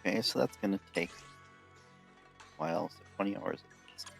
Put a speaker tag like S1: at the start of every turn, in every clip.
S1: Okay, so that's going to take a while, so 20 hours at least.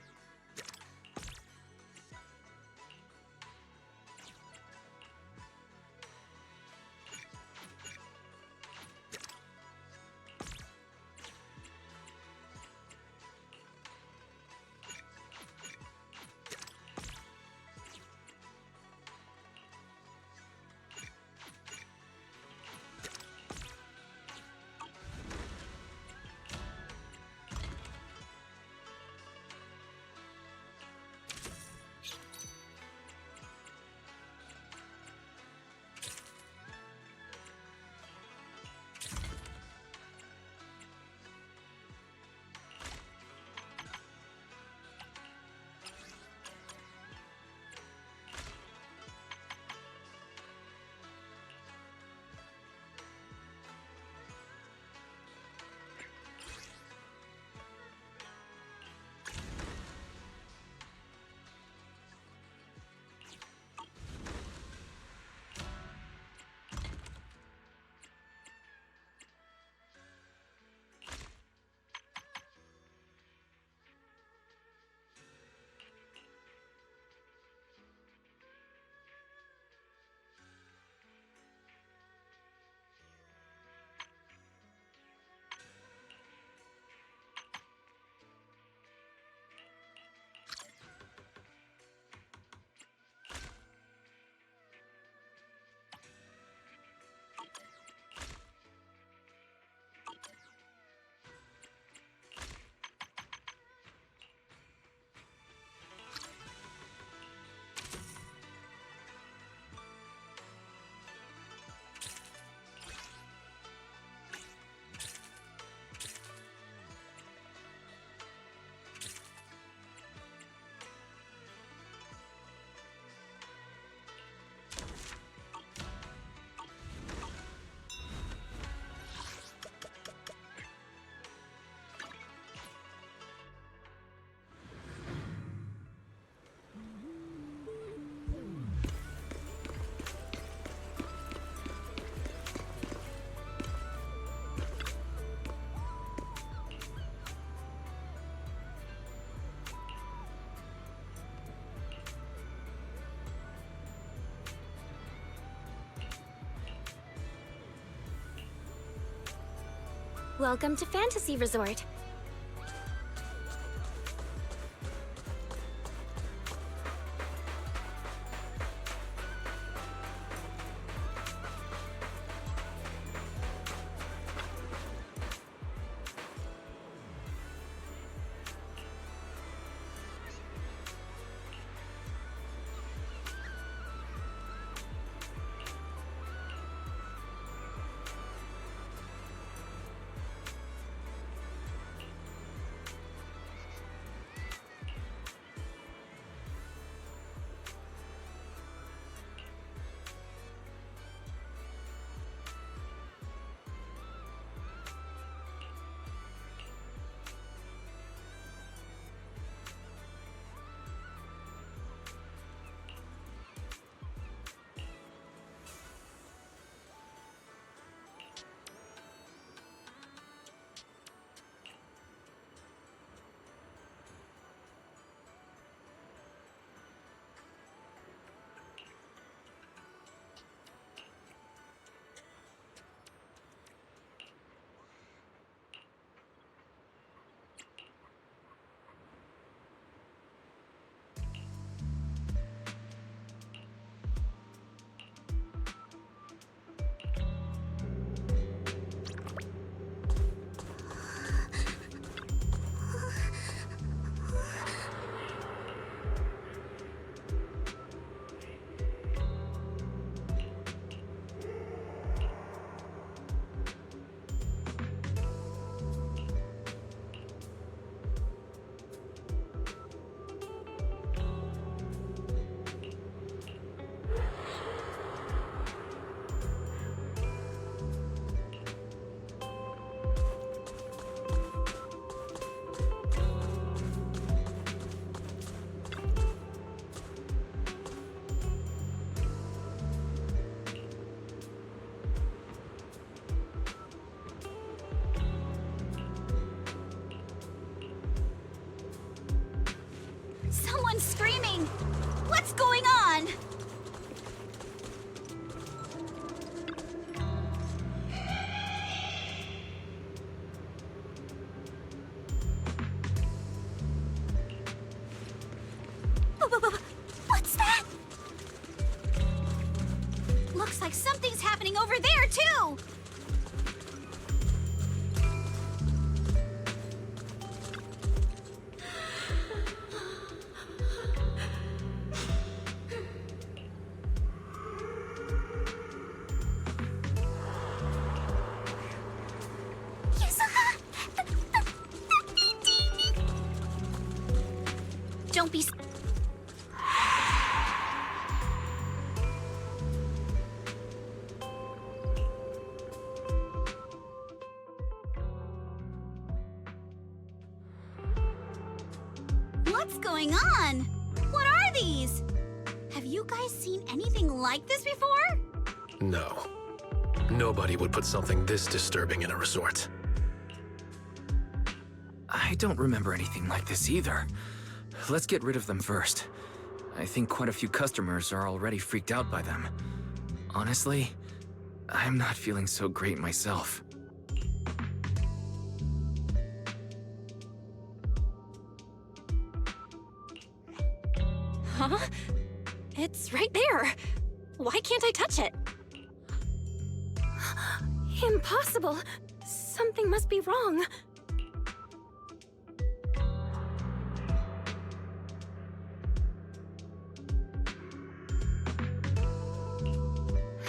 S2: Welcome to Fantasy Resort. and screaming. What's going on? What's that? Looks like something's happening over there, too! Don't be... What's going on? What are these? Have you guys seen anything like this before?
S3: No. Nobody would put something this disturbing in a resort.
S4: I don't remember anything like this either. Let's get rid of them first. I think quite a few customers are already freaked out by them. Honestly, I'm not feeling so great myself.
S2: Huh? It's right there. Why can't I touch it? Impossible. Something must be wrong.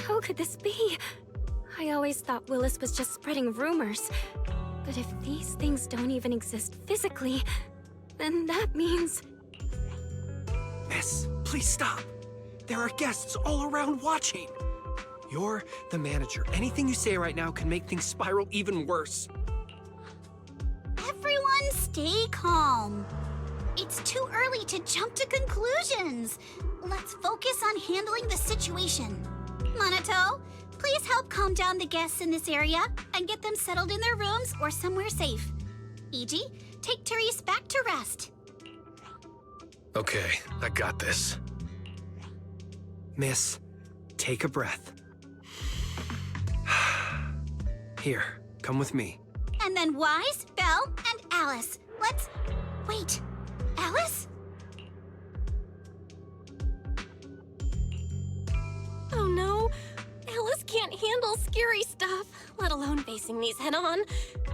S2: How could this be? I always thought Willis was just spreading rumors. But if these things don't even exist physically, then that means...
S5: Miss, please stop. There are guests all around watching. You're the manager. Anything you say right now can make things spiral even worse.
S2: Everyone stay calm. It's too early to jump to conclusions. Let's focus on handling the situation. Monato, please help calm down the guests in this area and get them settled in their rooms or somewhere safe. Iji, take Therese back to rest.
S3: Okay, I got this.
S5: Miss, take a breath. Here, come with me.
S2: And then Wise, Belle, and Alice. Let's... Wait, Alice? Oh no, Alice can't handle scary stuff, let alone facing these head-on.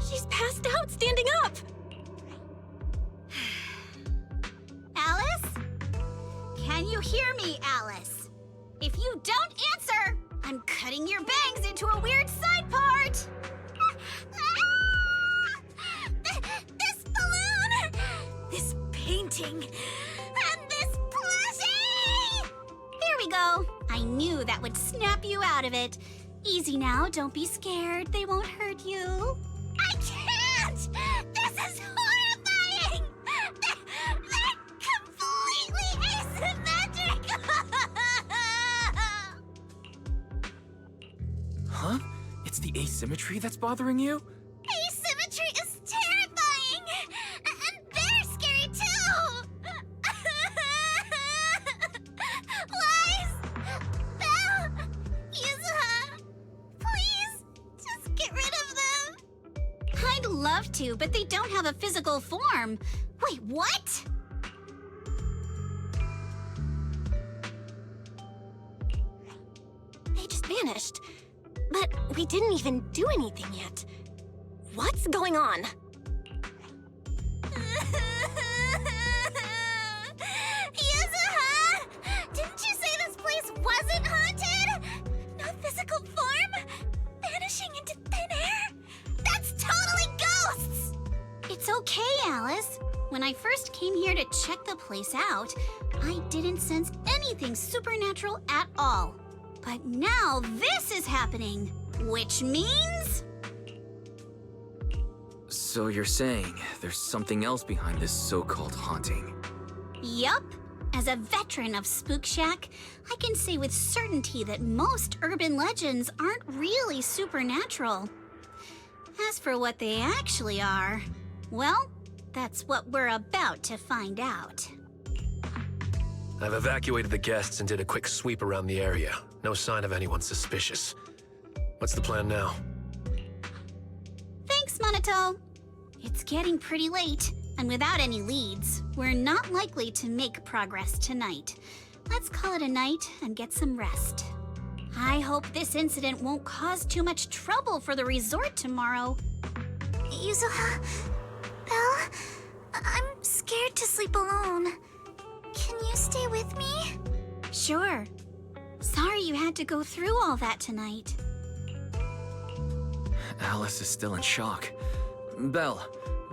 S2: She's passed out standing up. Alice? Can you hear me, Alice? If you don't answer, I'm cutting your bangs into a weird side part. This balloon, this painting, and this plushie! Here we go. I knew that would snap you out of it. Easy now, don't be scared. They won't hurt you. I can't! This is horrifying! They're completely asymmetric!
S4: Huh? It's the asymmetry that's bothering you?
S2: Asymmetry is terrifying! And they're scary too! Wise! Belle! Yuzuha! Please, just get rid of them! I'd love to, but they don't have a physical form. Wait, what? They just vanished. But we didn't even do anything yet. What's going on? Yuzuha! Didn't you say this place wasn't haunted? No physical form? Vanishing into thin air? That's totally ghosts! It's okay, Alice. When I first came here to check the place out, I didn't sense anything supernatural at all. But now this is happening, which means...
S4: So you're saying there's something else behind this so-called haunting?
S2: Yup. As a veteran of Spook Shack, I can say with certainty that most urban legends aren't really supernatural. As for what they actually are, well, that's what we're about to find out.
S3: I've evacuated the guests and did a quick sweep around the area. No sign of anyone suspicious. What's the plan now?
S2: Thanks, Monato. It's getting pretty late, and without any leads, we're not likely to make progress tonight. Let's call it a night and get some rest. I hope this incident won't cause too much trouble for the resort tomorrow.
S6: Yuzuha, Belle, I'm scared to sleep alone. Can you stay with me?
S2: Sure. Sorry you had to go through all that tonight.
S4: Alice is still in shock. Belle,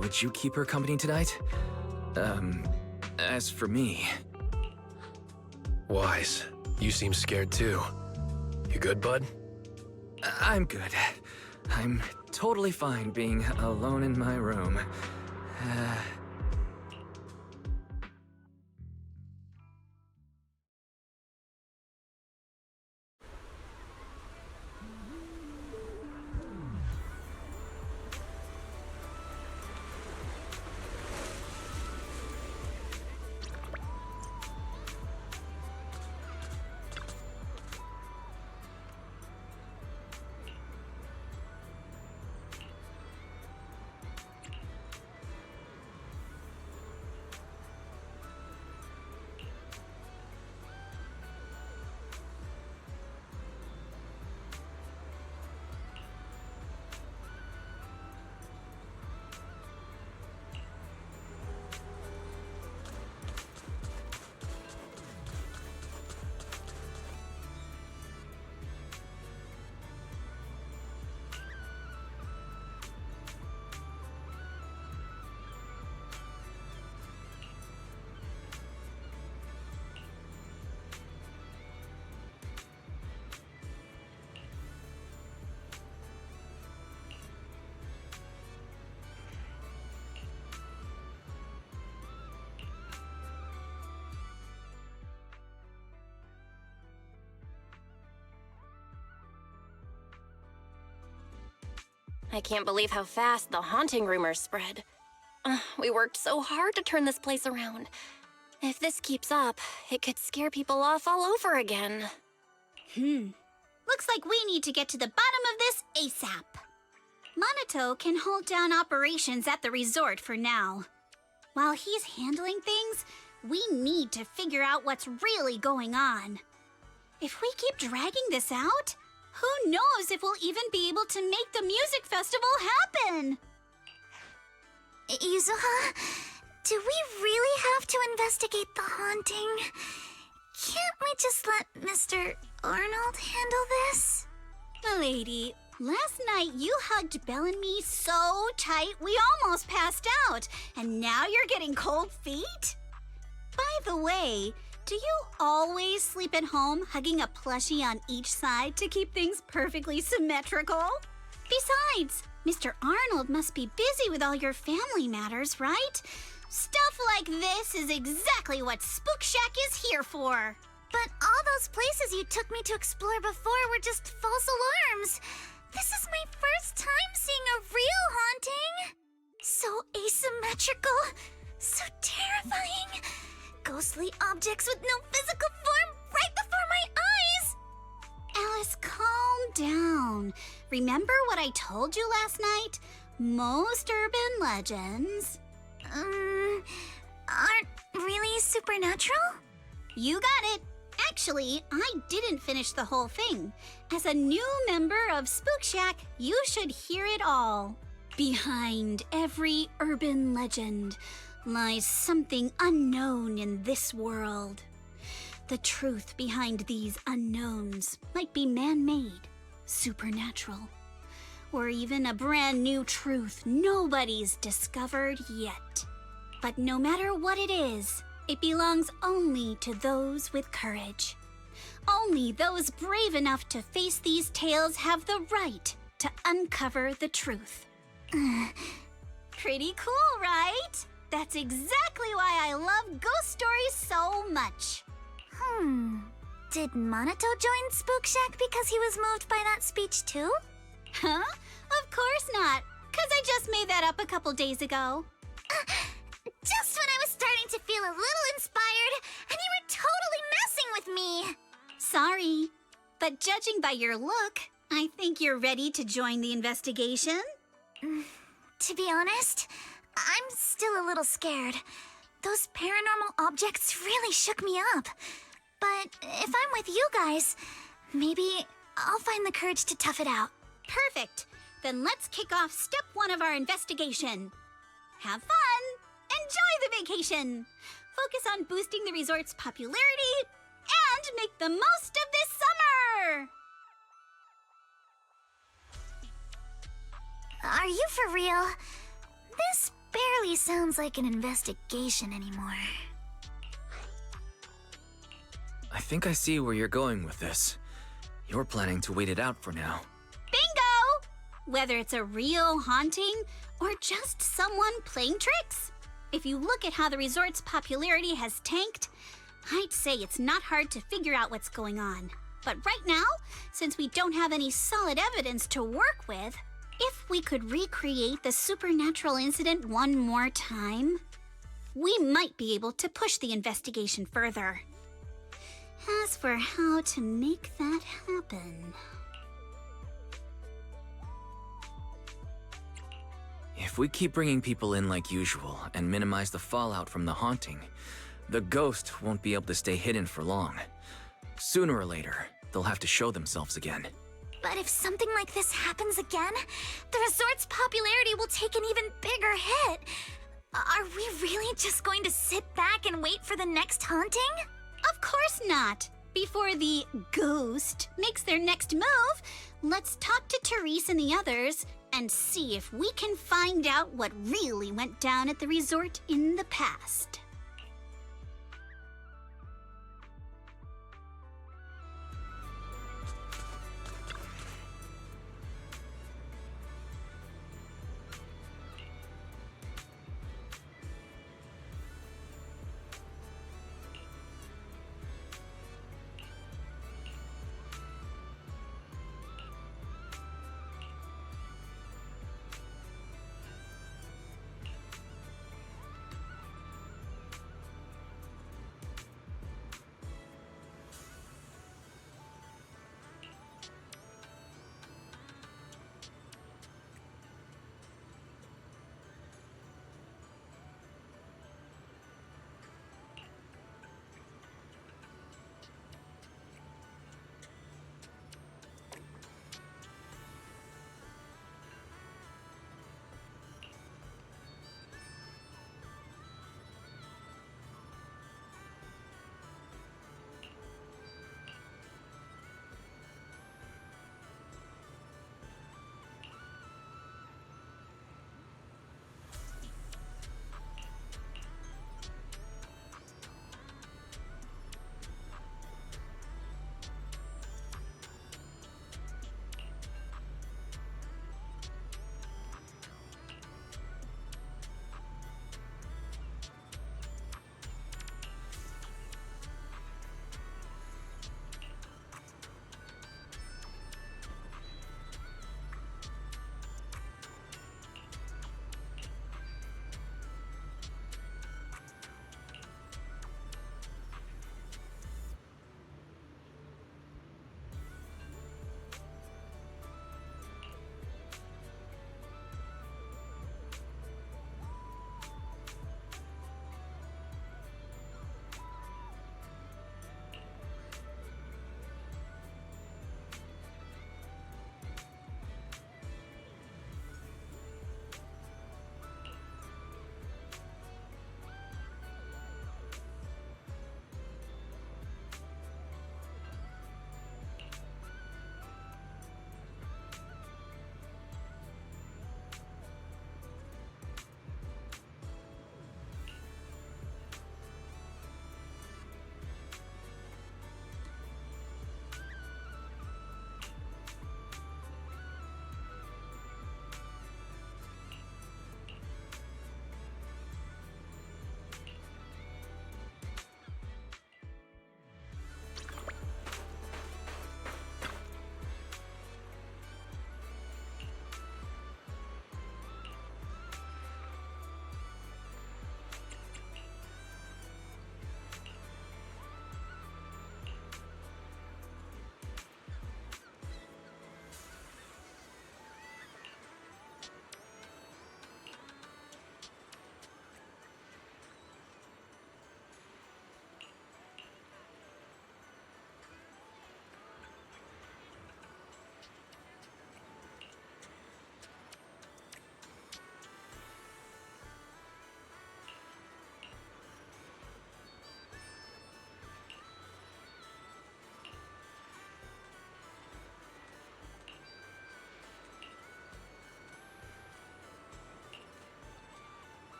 S4: would you keep her company tonight? As for me...
S3: Wise. You seem scared too. You good, bud?
S4: I'm good. I'm totally fine being alone in my room.
S7: I can't believe how fast the haunting rumors spread. We worked so hard to turn this place around. If this keeps up, it could scare people off all over again.
S2: Looks like we need to get to the bottom of this ASAP. Monato can hold down operations at the resort for now. While he's handling things, we need to figure out what's really going on. If we keep dragging this out, who knows if we'll even be able to make the music festival happen?
S6: Yuzuha, do we really have to investigate the haunting? Can't we just let Mr. Arnold handle this?
S2: Lady, last night you hugged Belle and me so tight we almost passed out, and now you're getting cold feet? By the way, do you always sleep at home hugging a plushie on each side to keep things perfectly symmetrical? Besides, Mr. Arnold must be busy with all your family matters, right? Stuff like this is exactly what Spook Shack is here for.
S6: But all those places you took me to explore before were just false alarms. This is my first time seeing a real haunting. So asymmetrical, so terrifying. Ghostly objects with no physical form right before my eyes!
S2: Alice, calm down. Remember what I told you last night? Most urban legends...
S6: aren't really supernatural?
S2: You got it. Actually, I didn't finish the whole thing. As a new member of Spook Shack, you should hear it all. Behind every urban legend lies something unknown in this world. The truth behind these unknowns might be man-made, supernatural, or even a brand new truth nobody's discovered yet. But no matter what it is, it belongs only to those with courage. Only those brave enough to face these tales have the right to uncover the truth. Pretty cool, right? That's exactly why I love ghost stories so much.
S6: Did Monato join Spook Shack because he was moved by that speech too?
S2: Huh? Of course not, 'cause I just made that up a couple days ago.
S6: Just when I was starting to feel a little inspired, and you were with me.
S2: Sorry, but judging by your look, I think you're ready to join the investigation.
S6: To be honest, I'm still a little scared. Those paranormal objects really shook me up. But if I'm with you guys, maybe I'll find the courage to tough it out.
S2: Perfect. Then let's kick off step 1 of our investigation. Have fun! Enjoy the vacation! Focus on boosting the resort's popularity and make the most of this summer!
S6: Are you for real? This barely sounds like an investigation anymore.
S4: I think I see where you're going with this. You're planning to wait it out for now.
S2: Bingo! Whether it's a real haunting or just someone playing tricks. If you look at how the resort's popularity has tanked, I'd say it's not hard to figure out what's going on. But right now, since we don't have any solid evidence to work with, if we could recreate the supernatural incident one more time, we might be able to push the investigation further. As for how to make that happen...
S4: If we keep bringing people in like usual and minimize the fallout from the haunting, the ghost won't be able to stay hidden for long. Sooner or later, they'll have to show themselves again.
S6: But if something like this happens again, the resort's popularity will take an even bigger hit. Are we really just going to sit back and wait for the next haunting?
S2: Of course not! Before the ghost makes their next move, let's talk to Therese and the others and see if we can find out what really went down at the resort in the past.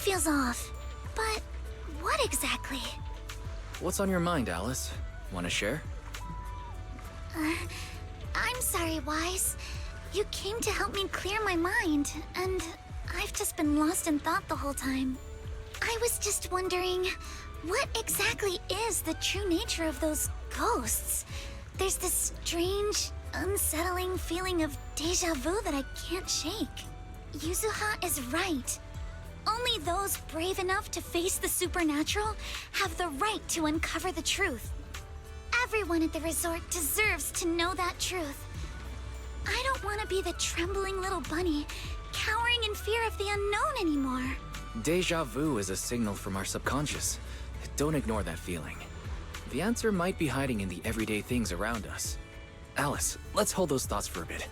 S6: feels off. But what exactly?
S4: What's on your mind, Alice? Want to share?
S6: I'm sorry, Wise. You came to help me clear my mind, and I've just been lost in thought the whole time. I was just wondering, what exactly is the true nature of those ghosts? There's this strange, unsettling feeling of déjà vu that I can't shake. Yuzuha is right. Only those brave enough to face the supernatural have the right to uncover the truth. Everyone at the resort deserves to know that truth. I don't want to be the trembling little bunny, cowering in fear of the unknown anymore.
S4: Deja vu is a signal from our subconscious. Don't ignore that feeling. The answer might be hiding in the everyday things around us. Alice, let's hold those thoughts for a bit.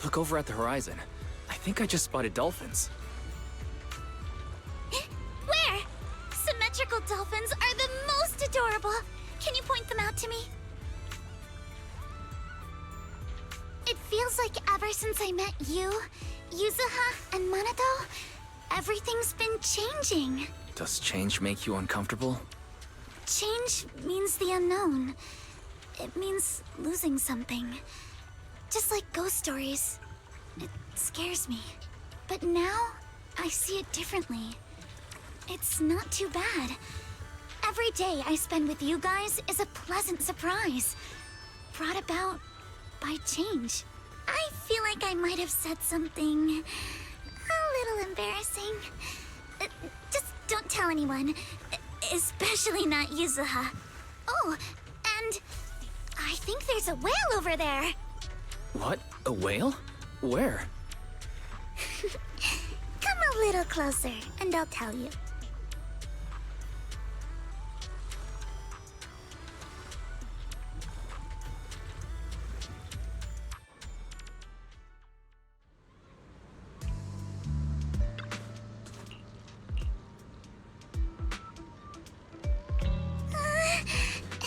S4: Look over at the horizon. I think I just spotted dolphins.
S6: Where? Symmetrical dolphins are the most adorable. Can you point them out to me? It feels like ever since I met you, Yuzuha, and Manado, everything's been changing.
S4: Does change make you uncomfortable?
S6: Change means the unknown. It means losing something. Just like ghost stories. It scares me. But now, I see it differently. It's not too bad. Every day I spend with you guys is a pleasant surprise, brought about by change. I feel like I might have said something a little embarrassing. Just don't tell anyone, especially not Yuzuha. Oh, and I think there's a whale over there.
S4: What? A whale? Where?
S6: Come a little closer, and I'll tell you.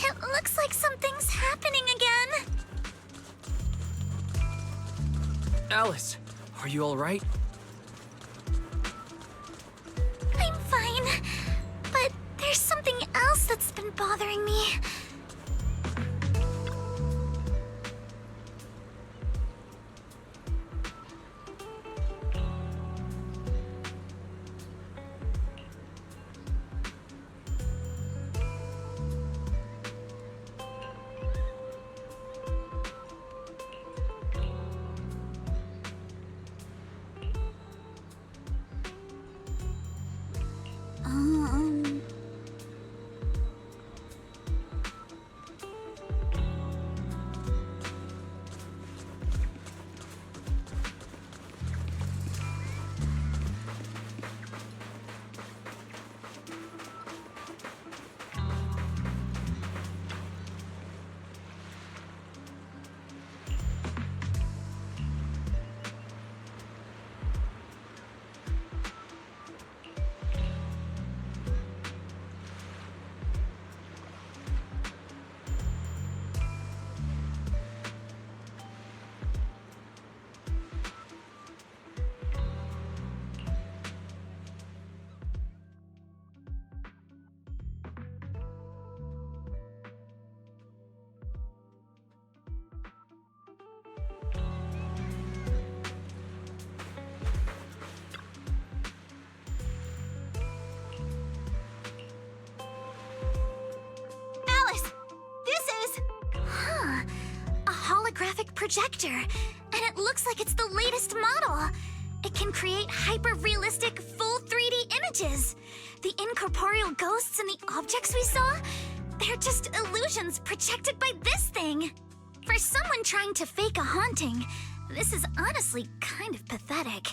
S6: It looks like something's happening again.
S4: Alice, are you alright?
S6: I'm fine, but there's something else that's been bothering me. Um... Alice, this is... Huh. A holographic projector. And it looks like it's the latest model. It can create hyper-realistic, full 3D images. The incorporeal ghosts and the objects we saw, they're just illusions projected by this thing. For someone trying to fake a haunting, this is honestly kind of pathetic.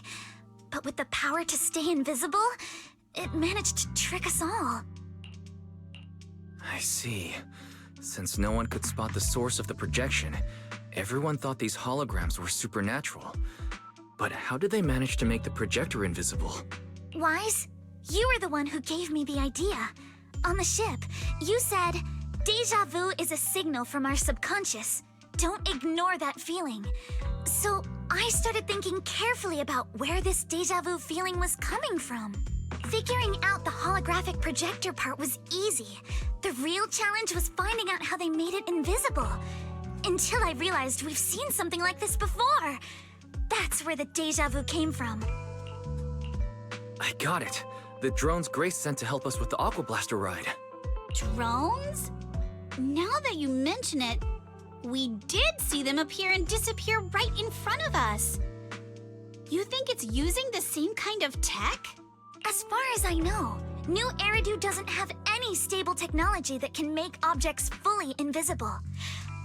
S6: But with the power to stay invisible, it managed to trick us all.
S4: I see. Since no one could spot the source of the projection, everyone thought these holograms were supernatural. But how did they manage to make the projector invisible?
S6: Wise, you were the one who gave me the idea. On the ship, you said, "Deja vu is a signal from our subconscious. Don't ignore that feeling." So I started thinking carefully about where this deja vu feeling was coming from. Figuring out the holographic projector part was easy. The real challenge was finding out how they made it invisible. Until I realized we've seen something like this before. That's where the deja vu came from.
S4: I got it. The drones Grace sent to help us with the Aqua Blaster ride.
S2: Drones? Now that you mention it, we did see them appear and disappear right in front of us. You think it's using the same kind of tech?
S6: As far as I know, New Eridu doesn't have any stable technology that can make objects fully invisible.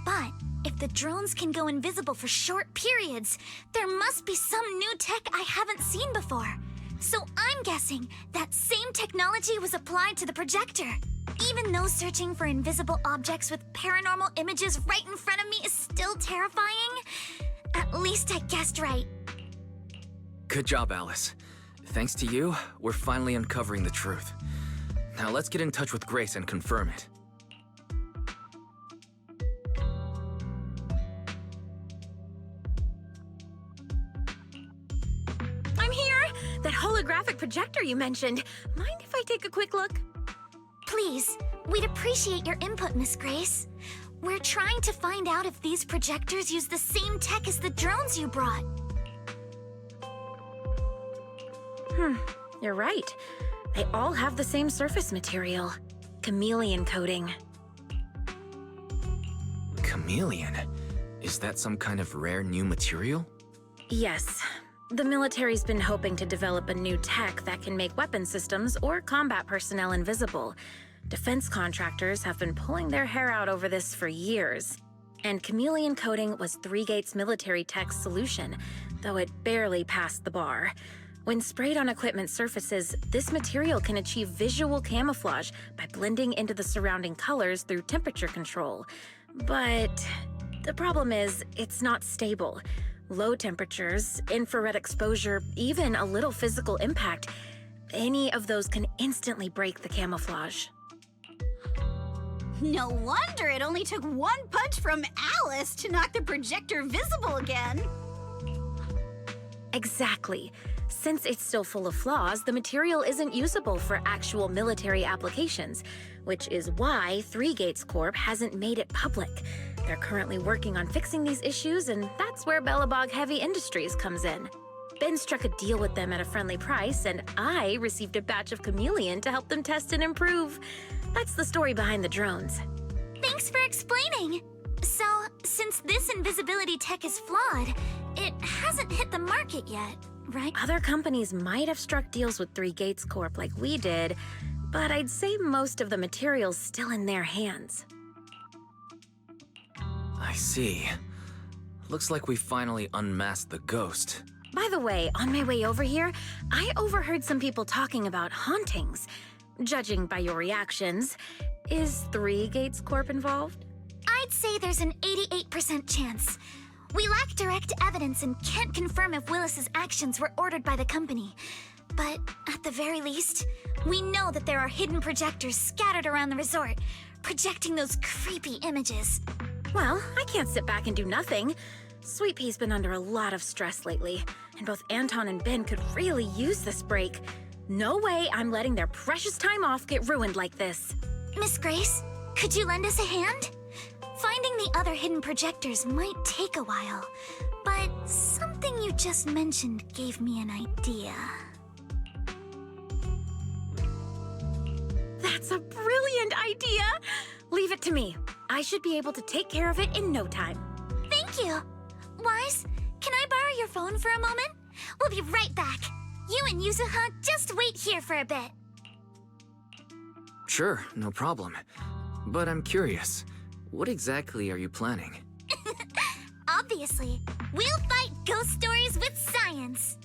S6: But if the drones can go invisible for short periods, there must be some new tech I haven't seen before. So I'm guessing that same technology was applied to the projector. Even though searching for invisible objects with paranormal images right in front of me is still terrifying, at least I guessed right.
S4: Good job, Alice. Thanks to you, we're finally uncovering the truth. Now let's get in touch with Grace and confirm it.
S7: I'm here! That holographic projector you mentioned. Mind if I take a quick look?
S6: Please, we'd appreciate your input, Miss Grace. We're trying to find out if these projectors use the same tech as the drones you brought.
S7: You're right. They all have the same surface material. Chameleon coating.
S4: Chameleon? Is that some kind of rare new material?
S7: Yes. The military's been hoping to develop a new tech that can make weapon systems or combat personnel invisible. Defense contractors have been pulling their hair out over this for years. And chameleon coating was Three Gates military tech's solution, though it barely passed the bar. When sprayed on equipment surfaces, this material can achieve visual camouflage by blending into the surrounding colors through temperature control. But the problem is, it's not stable. Low temperatures, infrared exposure, even a little physical impact, any of those can instantly break the camouflage.
S2: No wonder it only took one punch from Alice to knock the projector visible again.
S7: Exactly. Since it's still full of flaws, the material isn't usable for actual military applications, which is why Three Gates Corp hasn't made it public. They're currently working on fixing these issues, and that's where Bellabog Heavy Industries comes in. Ben struck a deal with them at a friendly price, and I received a batch of chameleon to help them test and improve. That's the story behind the drones.
S6: Thanks for explaining. So, since this invisibility tech is flawed, it hasn't hit the market yet, right?
S7: Other companies might have struck deals with Three Gates Corp like we did, but I'd say most of the material's still in their hands.
S4: I see. Looks like we finally unmasked the ghost.
S7: By the way, on my way over here, I overheard some people talking about hauntings. Judging by your reactions, is Three Gates Corp involved?
S6: I'd say there's an 88% chance. We lack direct evidence and can't confirm if Willis's actions were ordered by the company. But at the very least, we know that there are hidden projectors scattered around the resort, projecting those creepy images.
S7: Well, I can't sit back and do nothing. Sweet Pea's been under a lot of stress lately, and both Anton and Ben could really use this break. No way I'm letting their precious time off get ruined like this.
S6: Miss Grace, could you lend us a hand? Finding the other hidden projectors might take a while, but something you just mentioned gave me an idea.
S7: That's a brilliant idea! Leave it to me. I should be able to take care of it in no time.
S6: Thank you. Wise, can I borrow your phone for a moment? We'll be right back. You and Yuzuha just wait here for a bit.
S4: Sure, no problem. But I'm curious, what exactly are you planning?
S6: Obviously, we'll fight ghost stories with science.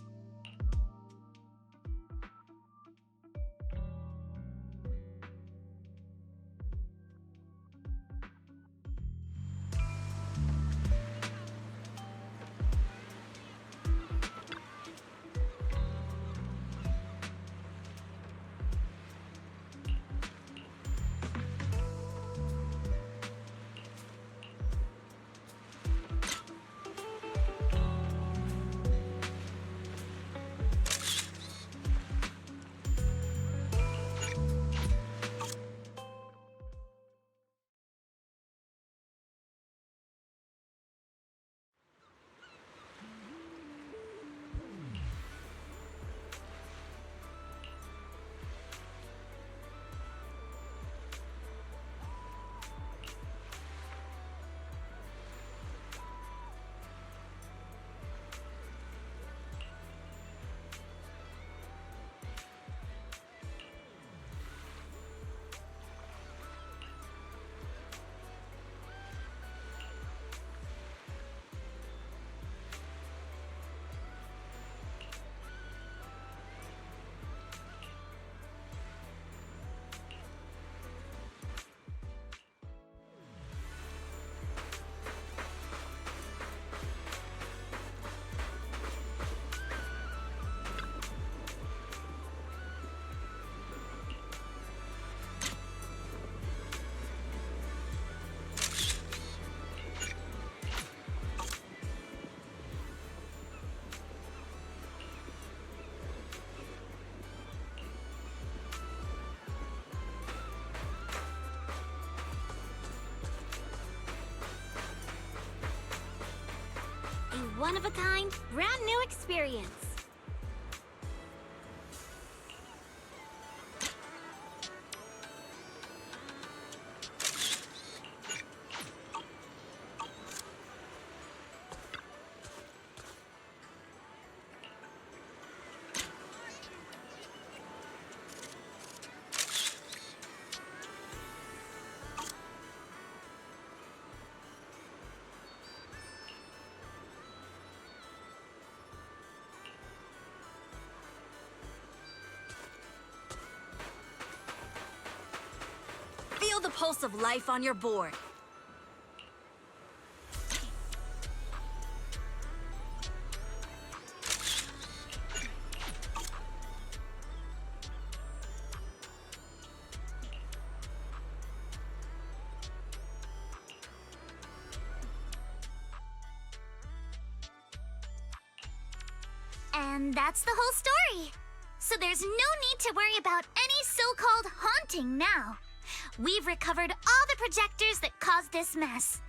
S6: one-of-a-kind, brand new experience.
S2: Feel the pulse of life on your board.
S6: And that's the whole story. So there's no need to worry about any so-called haunting now. We've recovered all the projectors that caused this mess.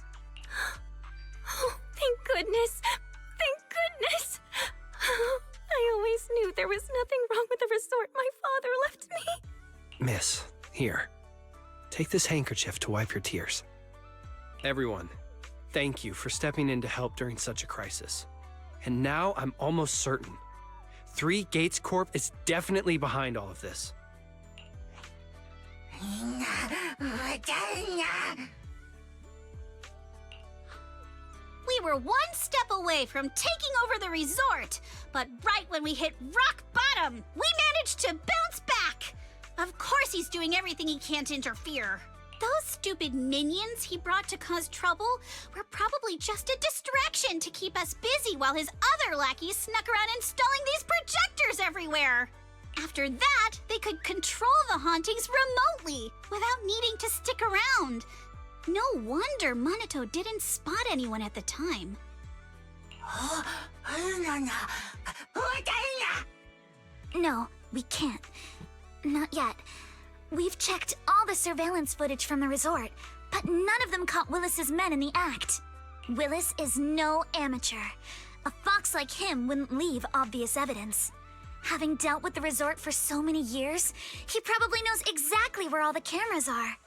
S7: Oh, thank goodness. Thank goodness. I always knew there was nothing wrong with the resort my father left me.
S5: Miss, here. Take this handkerchief to wipe your tears. Everyone, thank you for stepping in to help during such a crisis. And now I'm almost certain. 3 Gates Corp is definitely behind all of this.
S2: We were one step away from taking over the resort, but right when we hit rock bottom, we managed to bounce back. Of course he's doing everything he can to interfere. Those stupid minions he brought to cause trouble were probably just a distraction to keep us busy while his other lackeys snuck around installing these projectors everywhere. After that, they could control the hauntings remotely without needing to stick around. No wonder Monato didn't spot anyone at the time.
S6: No, we can't. Not yet. We've checked all the surveillance footage from the resort, but none of them caught Willis's men in the act. Willis is no amateur. A fox like him wouldn't leave obvious evidence. Having dealt with the resort for so many years, he probably knows exactly where all the cameras are.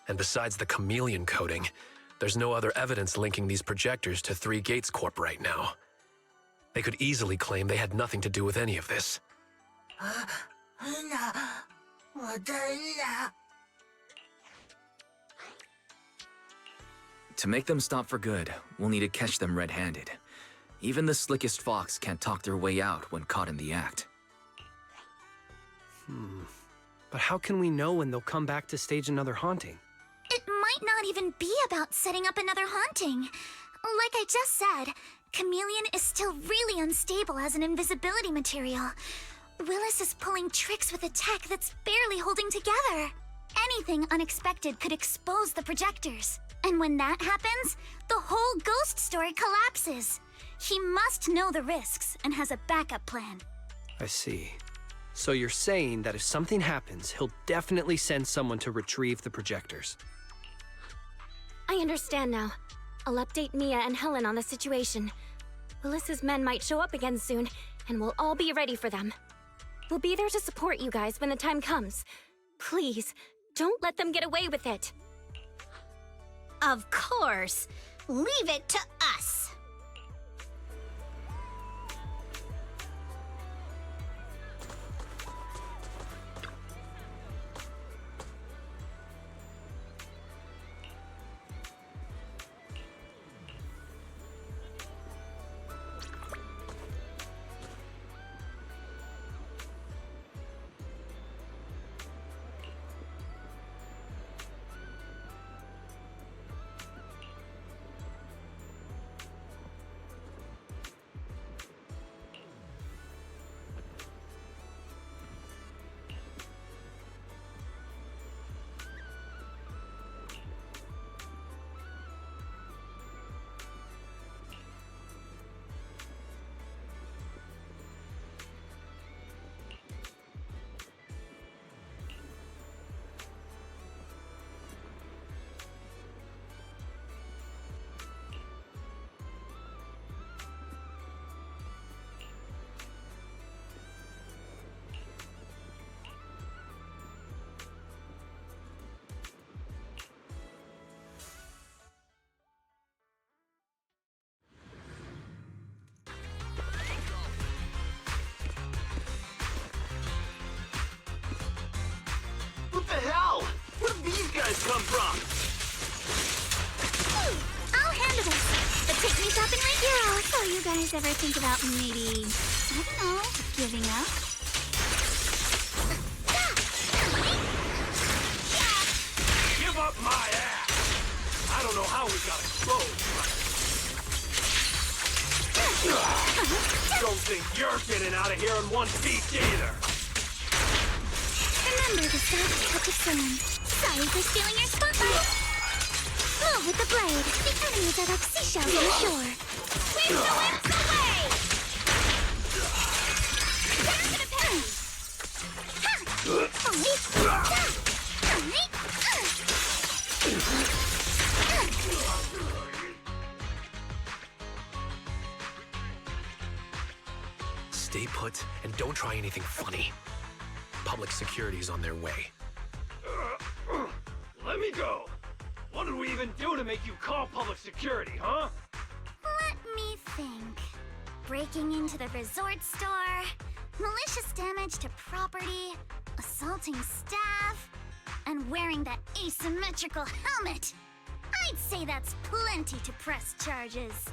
S3: And besides the chameleon coating, there's no other evidence linking these projectors to 3 Gates Corp right now. They could easily claim they had nothing to do with any of this.
S4: To make them stop for good, we'll need to catch them red-handed. Even the slickest fox can't talk their way out when caught in the act.
S5: But how can we know when they'll come back to stage another haunting?
S6: It might not even be about setting up another haunting. Like I just said, Chameleon is still really unstable as an invisibility material. Willis is pulling tricks with a tech that's barely holding together. Anything unexpected could expose the projectors. And when that happens, the whole ghost story collapses. He must know the risks and has a backup plan.
S5: I see. So you're saying that if something happens, he'll definitely send someone to retrieve the projectors.
S7: I understand now. I'll update Mia and Helen on the situation. Willis's men might show up again soon, and we'll all be ready for them. We'll be there to support you guys when the time comes. Please, don't let them get away with it.
S2: Of course. Leave it to us.
S3: come from?
S6: I'll handle this. But take me shopping right here.
S2: So you guys ever think about maybe, I don't know, giving up?
S3: Give up my ass! I don't know how we got exposed. Don't think you're getting out of here in one piece either.
S6: Remember the soft touch of sand. Sorry for stealing your spotlight. Move with the blade. The enemies are like seashells on the shore.
S2: Sweep the whips away! Back in a pen!
S3: Stay put and don't try anything funny. Public security's on their way.
S8: Let me go. What did we even do to make you call public security, huh?
S6: Let me think. Breaking into the resort store, malicious damage to property, assaulting staff, and wearing that asymmetrical helmet. I'd say that's plenty to press charges.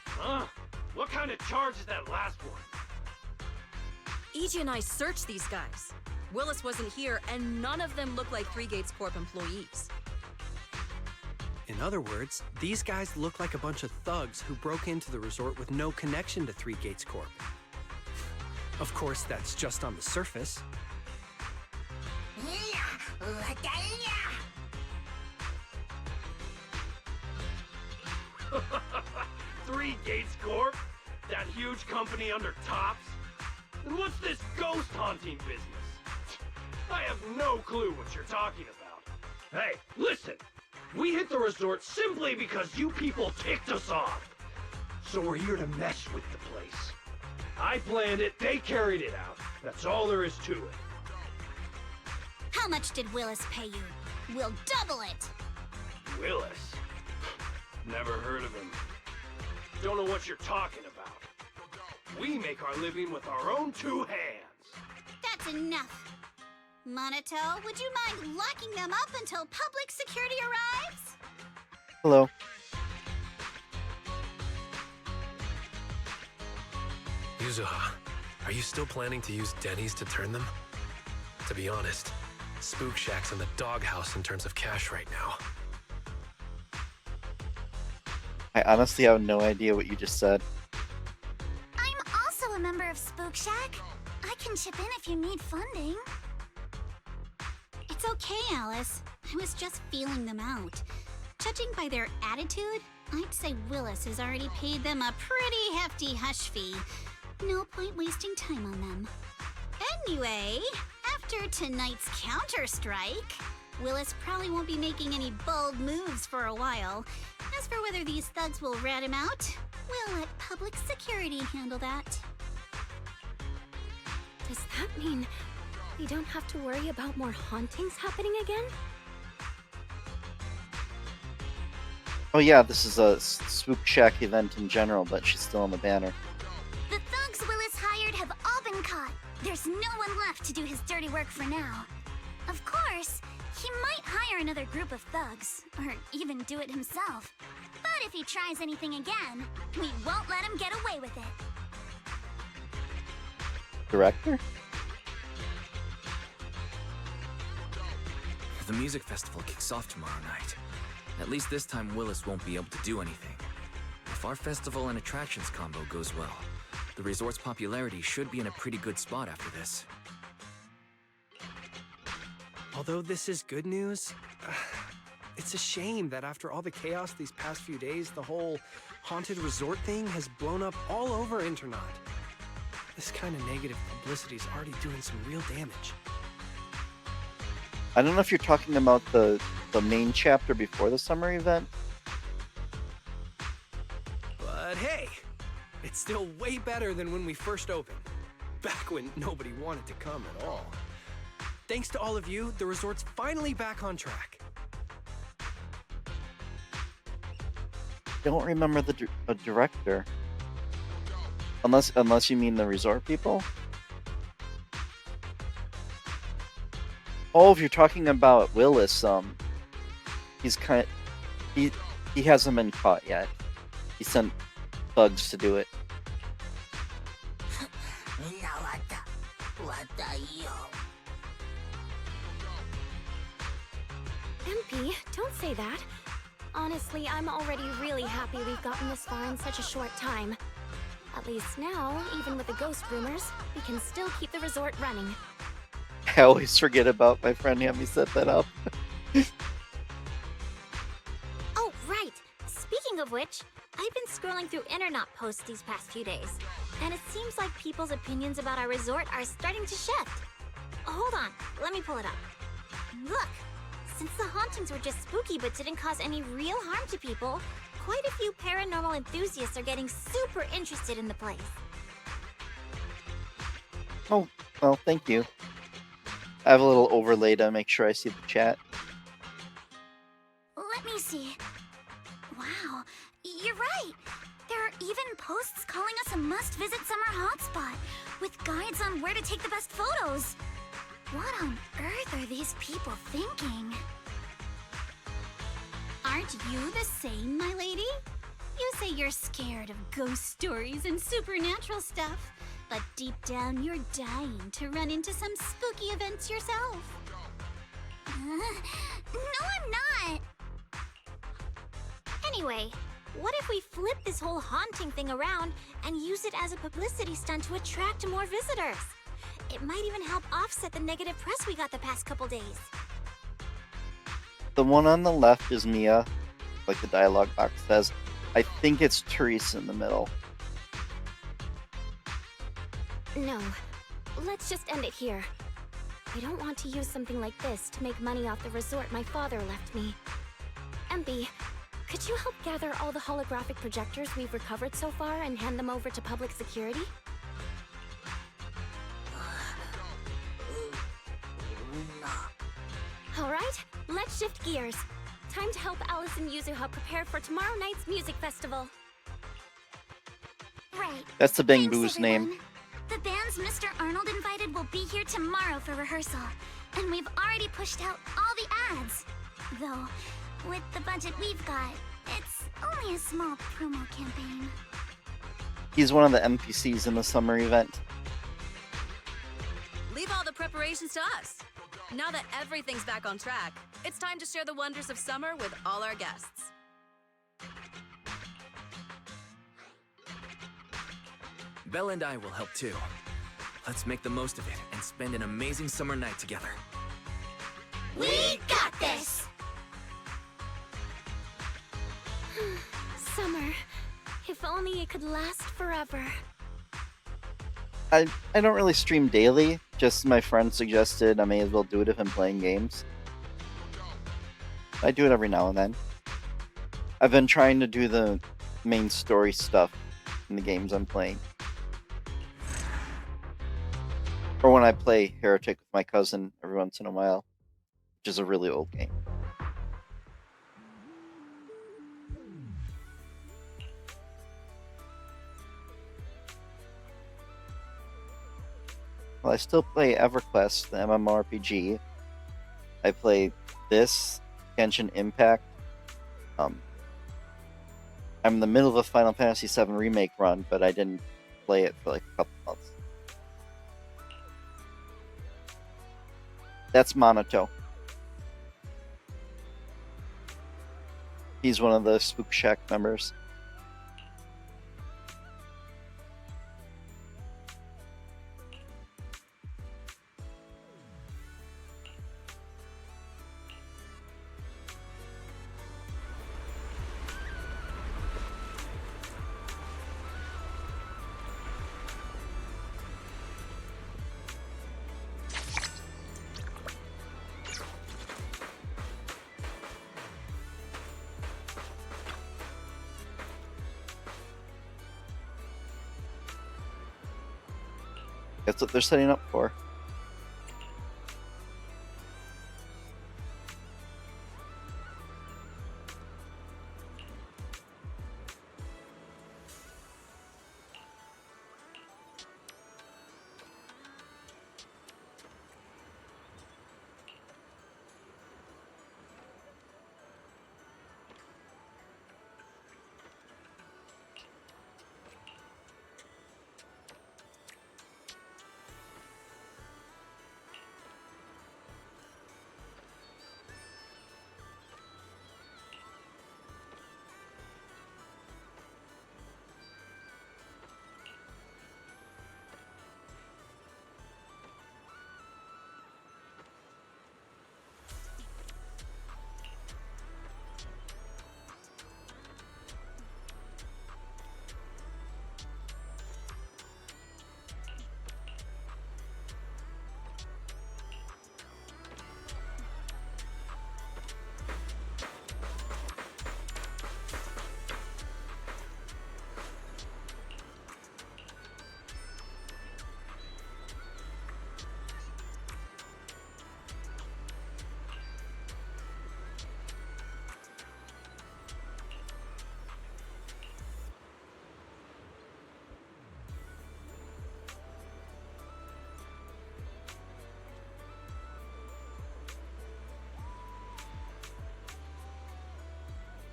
S8: Huh? What kind of charge is that last one?
S9: EJ and I searched these guys. Willis wasn't here, and none of them look like Three Gates Corp employees.
S5: In other words, these guys look like a bunch of thugs who broke into the resort with no connection to Three Gates Corp. Of course, that's just on the surface.
S8: Three Gates Corp? That huge company under Tops? And what's this ghost haunting business? I have no clue what you're talking about. Hey, listen! We hit the resort simply because you people ticked us off. So we're here to mess with the place. I planned it, they carried it out. That's all there is to it.
S2: How much did Willis pay you? We'll double it!
S8: Willis? Never heard of him. Don't know what you're talking about. We make our living with our own two hands.
S2: That's enough. Monito, would you mind locking them up until public security arrives?
S1: Hello.
S3: Yuzuha, are you still planning to use Denny's to turn them? To be honest, Spook Shack's in the doghouse in terms of cash right now.
S1: I honestly have no idea what you just said.
S6: I'm also a member of Spook Shack. I can chip in if you need funding.
S2: It's okay, Alice. I was just feeling them out. Judging by their attitude, I'd say Willis has already paid them a pretty hefty hush fee. No point wasting time on them. Anyway, after tonight's counter-strike, Willis probably won't be making any bold moves for a while. As for whether these thugs will rat him out, we'll let public security handle that.
S7: Does that mean we don't have to worry about more hauntings happening again?
S1: Oh yeah, this is a Spook Shack event in general, but she's still on the banner.
S6: The thugs Willis hired have all been caught. There's no one left to do his dirty work for now. Of course, he might hire another group of thugs, or even do it himself. But if he tries anything again, we won't let him get away with it.
S1: Director?
S4: The music festival kicks off tomorrow night. At least this time Willis won't be able to do anything. If our festival and attractions combo goes well, the resort's popularity should be in a pretty good spot after this.
S5: Although this is good news, it's a shame that after all the chaos these past few days, the whole haunted resort thing has blown up all over Internaut. This kind of negative publicity is already doing some real damage.
S1: I don't know if you're talking about the main chapter before the summer event.
S5: But hey, it's still way better than when we first opened. Back when nobody wanted to come at all. Thanks to all of you, the resort's finally back on track.
S1: Don't remember the director. Unless you mean the resort people? Oh, if you're talking about Willis, He's kind of he hasn't been caught yet. He sent thugs to do it.
S6: MP, don't say that. Honestly, I'm already really happy we've gotten this far in such a short time. At least now, even with the ghost rumors, we can still keep the resort running.
S1: I always forget about my friend having me set that up.
S6: Oh, right! Speaking of which, I've been scrolling through internet posts these past few days, and it seems like people's opinions about our resort are starting to shift. Hold on, let me pull it up. Look! Since the hauntings were just spooky but didn't cause any real harm to people, quite a few paranormal enthusiasts are getting super interested in the place.
S1: Oh, well, thank you. I have a little overlay to make sure I see the chat.
S6: Let me see. Wow, you're right. There are even posts calling us a must-visit summer hotspot, with guides on where to take the best photos. What on earth are these people thinking?
S2: Aren't you the same, my lady? You say you're scared of ghost stories and supernatural stuff, but deep down you're dying to run into some spooky events yourself.
S6: No, I'm not. Anyway, what if we flip this whole haunting thing around and use it as a publicity stunt to attract more visitors? It might even help offset the negative press we got the past couple days.
S1: The one on the left is Mia, like the dialogue box says. I think it's Teresa in the middle.
S6: No, let's just end it here. I don't want to use something like this to make money off the resort my father left me. MB, could you help gather all the holographic projectors we've recovered so far and hand them over to public security? Alright, let's shift gears. Time to help Alice and Yuzuha prepare for tomorrow night's music festival. Right.
S1: That's the Bang
S6: Thanks,
S1: Boo's
S6: everyone.
S1: name.
S6: The bands Mr. Arnold invited will be here tomorrow for rehearsal, and we've already pushed out all the ads. Though, with the budget we've got, it's only a small promo campaign.
S1: He's one of the NPCs in the summer event.
S9: Leave all the preparations to us. Now that everything's back on track, it's time to share the wonders of summer with all our guests.
S4: Belle and I will help too. Let's make the most of it and spend an amazing summer night together.
S6: We got this! Summer. If only it could last forever.
S1: I don't really stream daily, just my friend suggested I may as well do it if I'm playing games. I do it every now and then. I've been trying to do the main story stuff in the games I'm playing. Or when I play Heretic with my cousin every once in a while, which is a really old game. Well, I still play EverQuest, the MMORPG. I play this, Genshin Impact. I'm in the middle of a Final Fantasy VII Remake run, but I didn't play it for like a couple months. That's Monato. He's one of the Spook Shack members. That's what they're setting up for.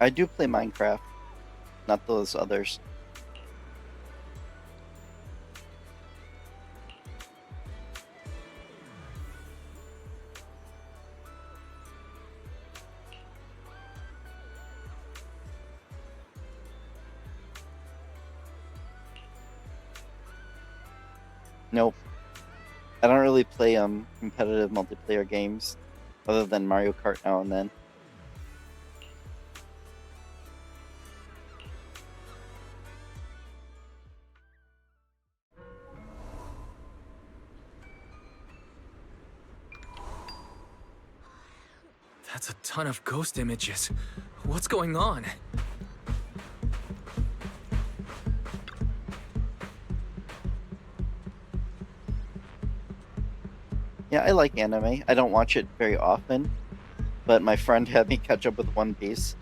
S1: I do play Minecraft, not those others. Nope. I don't really play competitive multiplayer games other than Mario Kart now and then.
S4: That's a ton of ghost images. What's going on?
S1: Yeah, I like anime. I don't watch it very often, but my friend had me catch up with One Piece.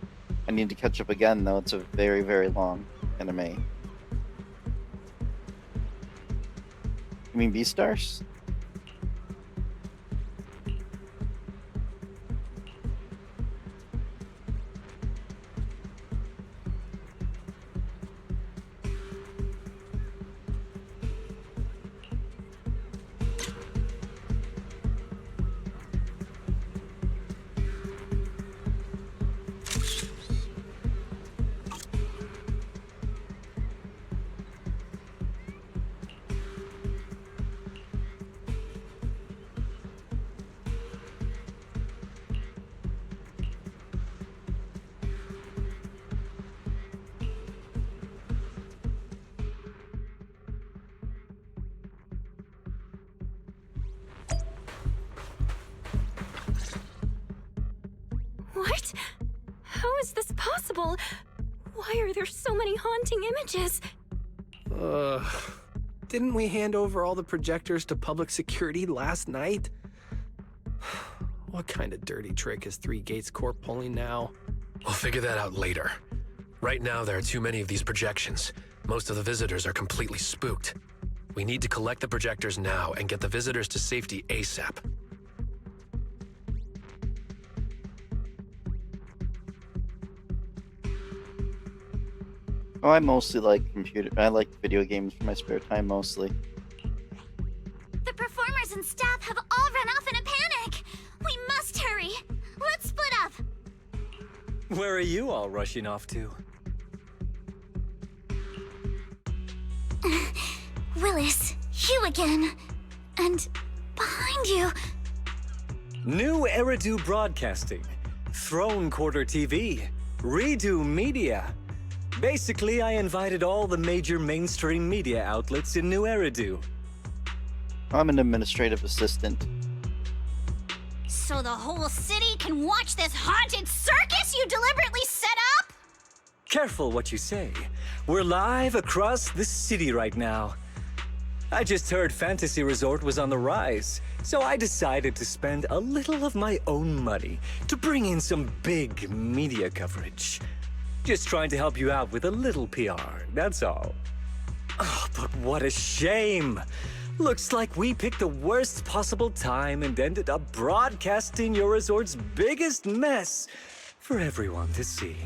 S1: I need to catch up again, though. It's a very, very long anime. You mean Beastars?
S7: What? How is this possible? Why are there so many haunting images?
S5: Didn't we hand over all the projectors to public security last night? What kind of dirty trick is Three Gates Corp pulling now?
S3: We'll figure that out later. Right now, there are too many of these projections. Most of the visitors are completely spooked. We need to collect the projectors now and get the visitors to safety ASAP.
S1: Oh, I mostly like I like video games for my spare time, mostly.
S6: The performers and staff have all run off in a panic! We must hurry! Let's split up!
S10: Where are you all rushing off to?
S6: Willis, you again. And behind you.
S10: New Eridu Broadcasting, Throne Quarter TV, Redo Media. Basically, I invited all the major mainstream media outlets in New Eridu.
S1: I'm an administrative assistant.
S2: So the whole city can watch this haunted circus you deliberately set up?
S10: Careful what you say. We're live across the city right now. I just heard Fantasy Resort was on the rise, so I decided to spend a little of my own money to bring in some big media coverage. Just trying to help you out with a little PR, that's all. Oh, but what a shame! Looks like we picked the worst possible time and ended up broadcasting your resort's biggest mess for everyone to see.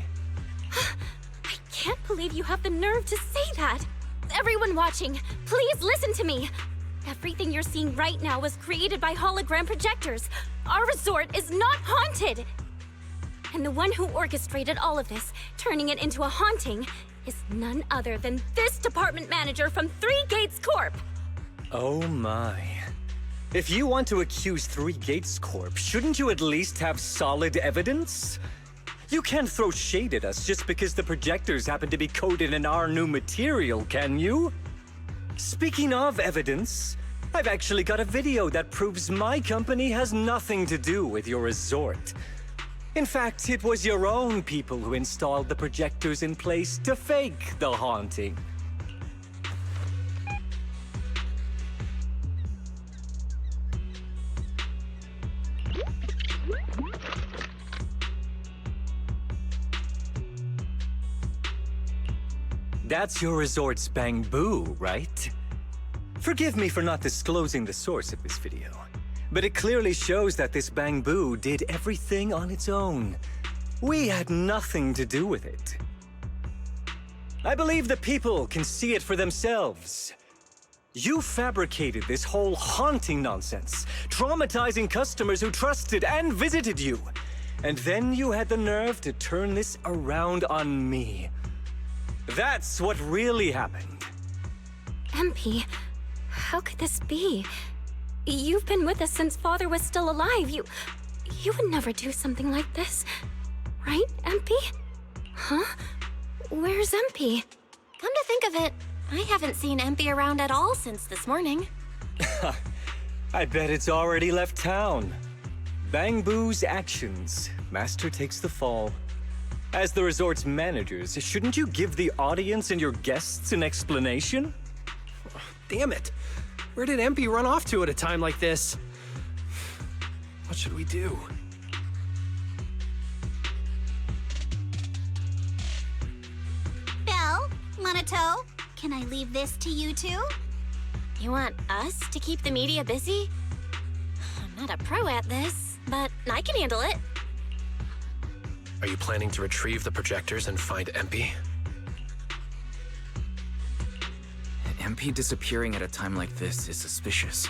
S7: I can't believe you have the nerve to say that. Everyone watching, please listen to me. Everything you're seeing right now was created by hologram projectors. Our resort is not haunted. And the one who orchestrated all of this, turning it into a haunting, is none other than this department manager from Three Gates Corp.
S10: Oh my. If you want to accuse Three Gates Corp, shouldn't you at least have solid evidence? You can't throw shade at us just because the projectors happen to be coated in our new material, can you? Speaking of evidence, I've actually got a video that proves my company has nothing to do with your resort. In fact, it was your own people who installed the projectors in place to fake the haunting. That's your resort's bamboo, right? Forgive me for not disclosing the source of this video, but it clearly shows that this bamboo did everything on its own. We had nothing to do with it. I believe the people can see it for themselves. You fabricated this whole haunting nonsense, traumatizing customers who trusted and visited you. And then you had the nerve to turn this around on me. That's what really happened.
S6: MP, how could this be? You've been with us since Father was still alive. You would never do something like this. Right, MP? Huh? Where's MP?
S7: Come to think of it, I haven't seen Empy around at all since this morning.
S10: I bet it's already left town. Bang Boo's actions. Master takes the fall. As the resort's managers, shouldn't you give the audience and your guests an explanation?
S5: Damn it! Where did Empy run off to at a time like this? What should we do?
S2: Belle, Monato, can I leave this to you two?
S7: You want us to keep the media busy? I'm not a pro at this, but I can handle it.
S3: Are you planning to retrieve the projectors and find Empy?
S4: MP disappearing at a time like this is suspicious.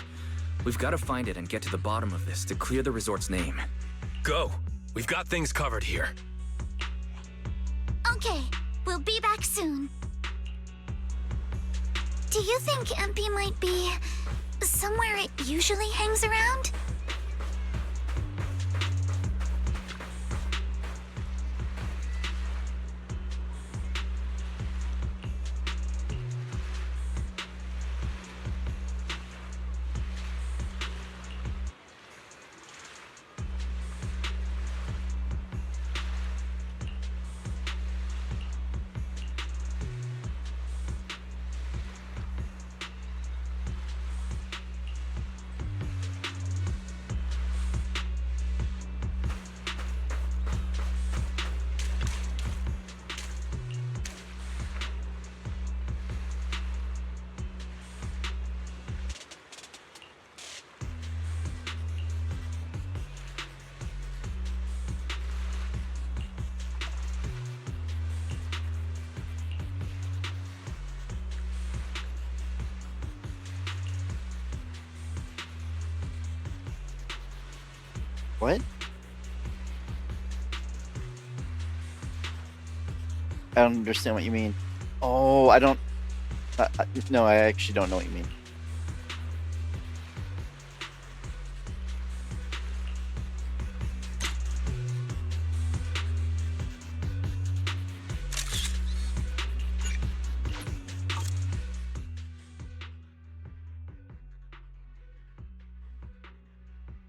S4: We've got to find it and get to the bottom of this to clear the resort's name.
S3: Go! We've got things covered here.
S6: Okay, we'll be back soon. Do you think MP might be somewhere it usually hangs around?
S1: What? I don't understand what you mean. Oh, I don't... no, I actually don't know what you mean.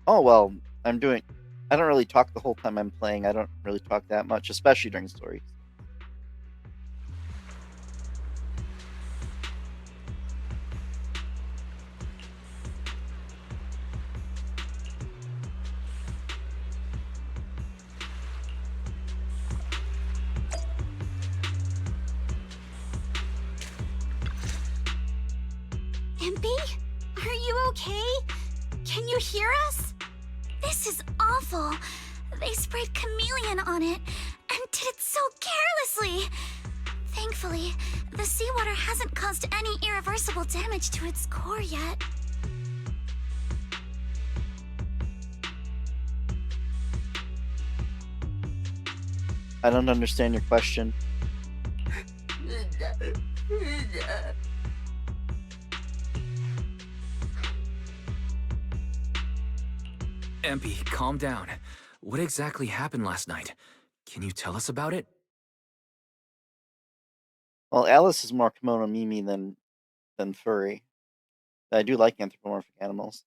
S1: Oh, well, I don't really talk the whole time I'm playing. I don't really talk that much, especially during stories.
S2: Empy? Are you okay? Can you hear us?
S6: This is awful. They sprayed chameleon on it and did it so carelessly. Thankfully, the seawater hasn't caused any irreversible damage to its core yet.
S1: I don't understand your question.
S4: MP, calm down. What exactly happened last night? Can you tell us about it?
S1: Well, Alice is more kimono Mimi than furry. I do like anthropomorphic animals.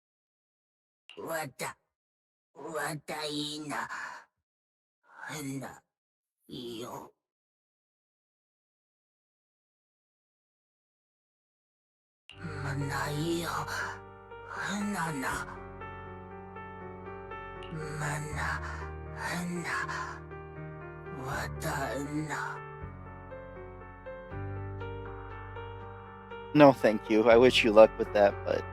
S1: No, thank you. I wish you luck with that, but...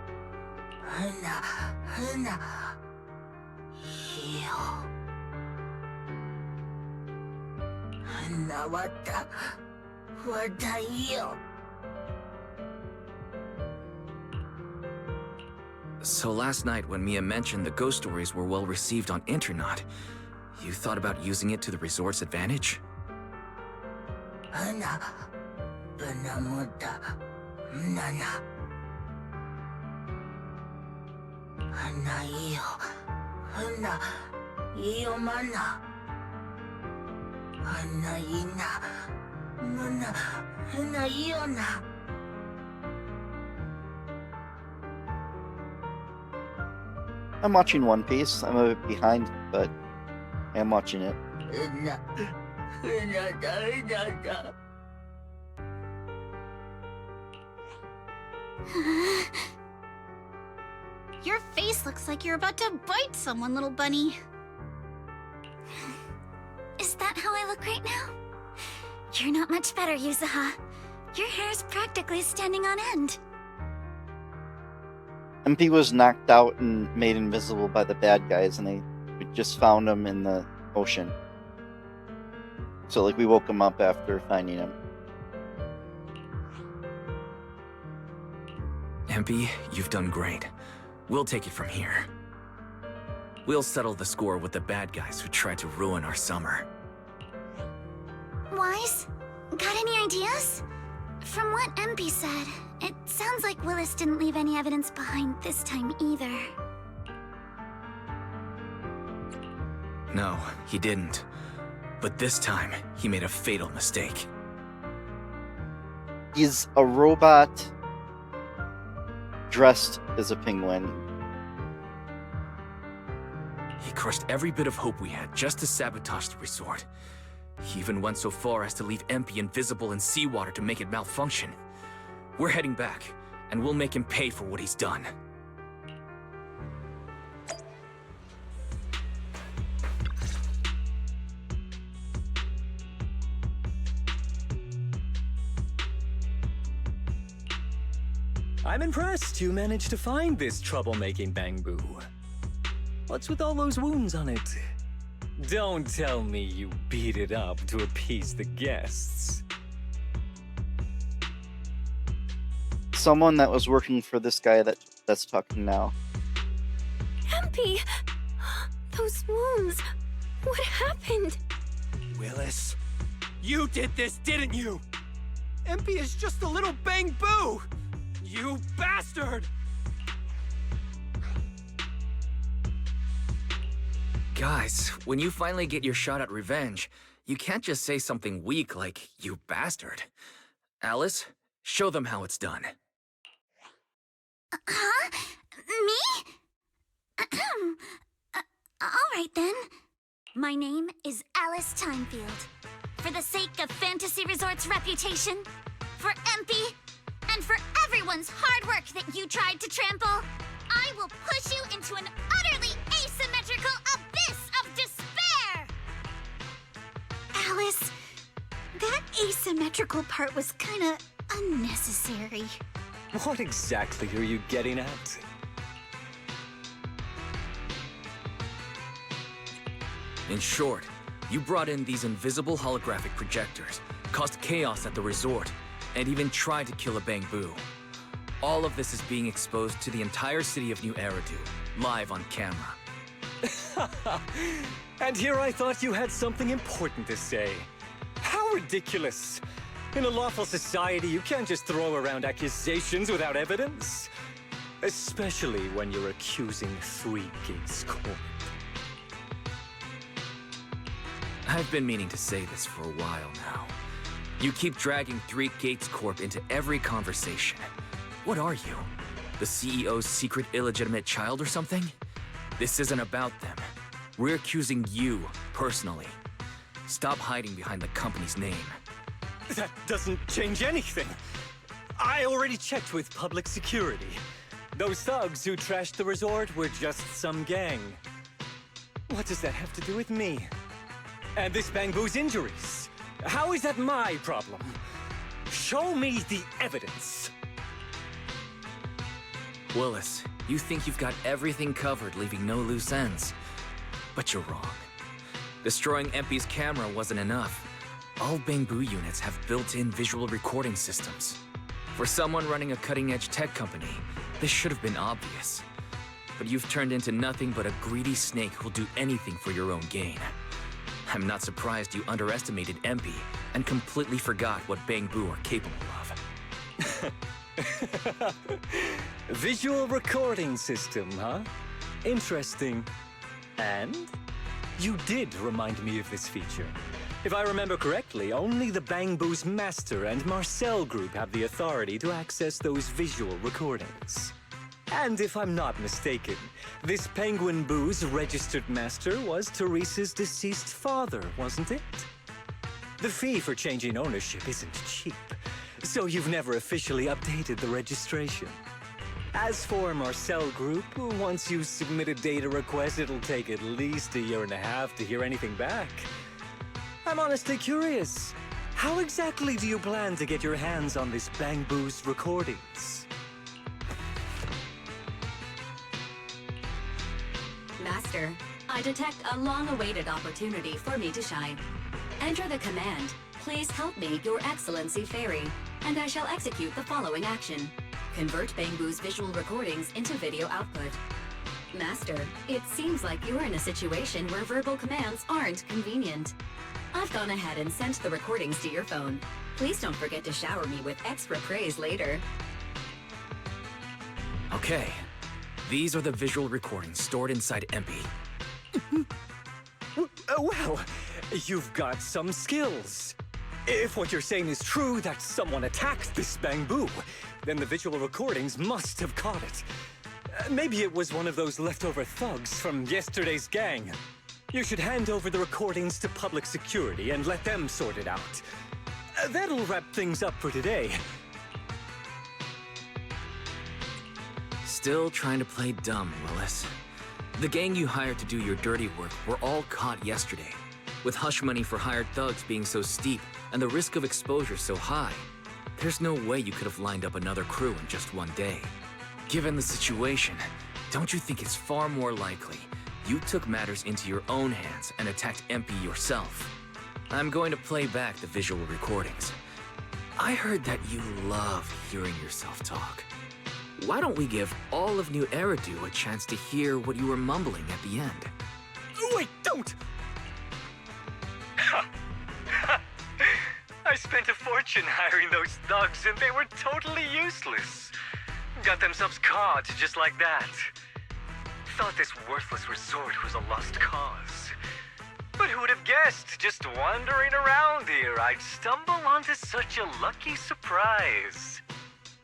S4: So last night when Mia mentioned the ghost stories were well received on Internet, you thought about using it to the resort's advantage?
S1: I'm watching One Piece. I'm a bit behind, but I am watching it.
S2: Your face looks like you're about to bite someone, little bunny.
S6: Is that how I look right now? You're not much better, Yuzuha. Your hair's practically standing on end.
S1: MP was knocked out and made invisible by the bad guys, and we just found him in the ocean. So, like, we woke him up after finding him.
S4: MP, you've done great. We'll take it from here. We'll settle the score with the bad guys who tried to ruin our summer.
S6: Wise, got any ideas? From what MP said, it sounds like Willis didn't leave any evidence behind this time either.
S4: No, he didn't. But this time, he made a fatal mistake.
S1: He's a robot dressed as a penguin.
S4: He crushed every bit of hope we had just to sabotage the resort. He even went so far as to leave MP invisible in seawater to make it malfunction. We're heading back, and we'll make him pay for what he's done.
S10: I'm impressed you managed to find this troublemaking bamboo. What's with all those wounds on it? Don't tell me you beat it up to appease the guests.
S1: Someone that was working for this guy that's talking now.
S7: MP! Those wounds. What happened?
S5: Willis, you did this, didn't you? MP is just a little bang-boo! You bastard!
S4: Guys, when you finally get your shot at revenge, you can't just say something weak like, "You bastard." Alice, show them how it's done.
S6: Huh? Me? Alright then. My name is Alice Timefield. For the sake of Fantasy Resort's reputation, for MP, and for everyone's hard work that you tried to trample, I will push you into an utterly asymmetrical abyss of despair!
S2: Alice, that asymmetrical part was kinda unnecessary.
S10: What exactly are you getting at?
S4: In short, you brought in these invisible holographic projectors, caused chaos at the resort, and even tried to kill a bamboo. All of this is being exposed to the entire city of New Eridu, live on camera.
S10: And here I thought you had something important to say. How ridiculous! In a lawful society, you can't just throw around accusations without evidence. Especially when you're accusing Three Gates Corp.
S4: I've been meaning to say this for a while now. You keep dragging Three Gates Corp into every conversation. What are you? The CEO's secret illegitimate child or something? This isn't about them. We're accusing you, personally. Stop hiding behind the company's name.
S10: That doesn't change anything. I already checked with public security. Those thugs who trashed the resort were just some gang. What does that have to do with me? And this bamboo's injuries? How is that my problem? Show me the evidence.
S4: Willis, you think you've got everything covered, leaving no loose ends. But you're wrong. Destroying MP's camera wasn't enough. All Bangbu units have built-in visual recording systems. For someone running a cutting-edge tech company, this should have been obvious. But you've turned into nothing but a greedy snake who'll do anything for your own gain. I'm not surprised you underestimated MP and completely forgot what Bangbu are capable of.
S10: Visual recording system, huh? Interesting. And? You did remind me of this feature. If I remember correctly, only the Bangbu's Master and Marcel group have the authority to access those visual recordings. And if I'm not mistaken, this Penguin Boo's registered master was Teresa's deceased father, wasn't it? The fee for changing ownership isn't cheap, so you've never officially updated the registration. As for Marcel Group, once you submit a data request, it'll take at least 1.5 years to hear anything back. I'm honestly curious. How exactly do you plan to get your hands on this Bangbu's recordings?
S11: Master, I detect a long-awaited opportunity for me to shine. Enter the command, "Please help me, Your Excellency Fairy," and I shall execute the following action. Convert Bangbu's visual recordings into video output. Master, it seems like you're in a situation where verbal commands aren't convenient. I've gone ahead and sent the recordings to your phone. Please don't forget to shower me with extra praise later.
S4: Okay, these are the visual recordings stored inside MP.
S10: Well, you've got some skills. If what you're saying is true, that someone attacked this Bangbu, then the visual recordings must have caught it. Maybe it was one of those leftover thugs from yesterday's gang. You should hand over the recordings to public security and let them sort it out. That'll wrap things up for today.
S4: Still trying to play dumb, Willis. The gang you hired to do your dirty work were all caught yesterday. With hush money for hired thugs being so steep and the risk of exposure so high, there's no way you could have lined up another crew in just one day. Given the situation, don't you think it's far more likely you took matters into your own hands and attacked MP yourself? I'm going to play back the visual recordings. I heard that you love hearing yourself talk. Why don't we give all of New Eridu a chance to hear what you were mumbling at the end?
S10: Wait, don't! I spent a fortune hiring those thugs and they were totally useless. Got themselves caught just like that. Thought this worthless resort was a lost cause. But who would have guessed, just wandering around here, I'd stumble onto such a lucky surprise.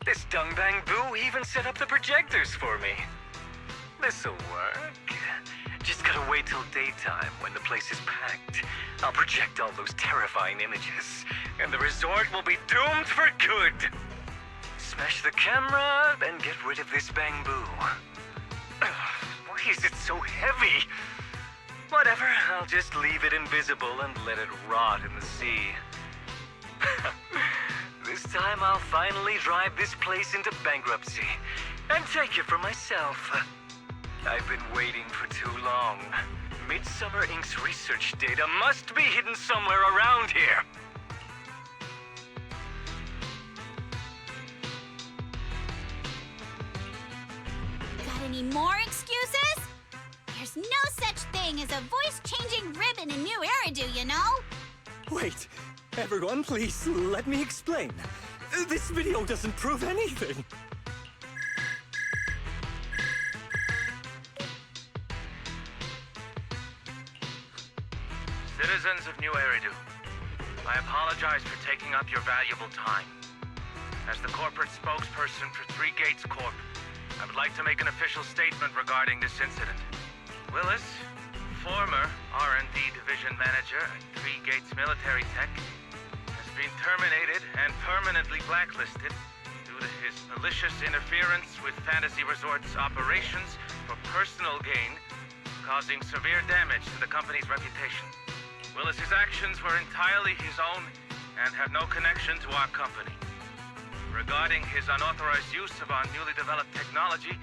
S10: This dung Bangbu even set up the projectors for me. This'll work. Just gotta wait till daytime when the place is packed. I'll project all those terrifying images, and the resort will be doomed for good. Smash the camera, then get rid of this Bangbu. Why is it so heavy? Whatever, I'll just leave it invisible and let it rot in the sea. This time I'll finally drive this place into bankruptcy and take it for myself. I've been waiting for too long. Midsummer Inc.'s research data must be hidden somewhere around here.
S2: Got any more excuses? There's no such thing as a voice-changing ribbon in New Eridu, you know?
S10: Wait, everyone, please let me explain. This video doesn't prove anything.
S12: Citizens of New Eridu, I apologize for taking up your valuable time. As the corporate spokesperson for Three Gates Corp, I would like to make an official statement regarding this incident. Willis, former R&D division manager at Three Gates Military Tech, has been terminated and permanently blacklisted due to his malicious interference with Fantasy Resort's operations for personal gain, causing severe damage to the company's reputation. Willis's actions were entirely his own and have no connection to our company. Regarding his unauthorized use of our newly developed technology,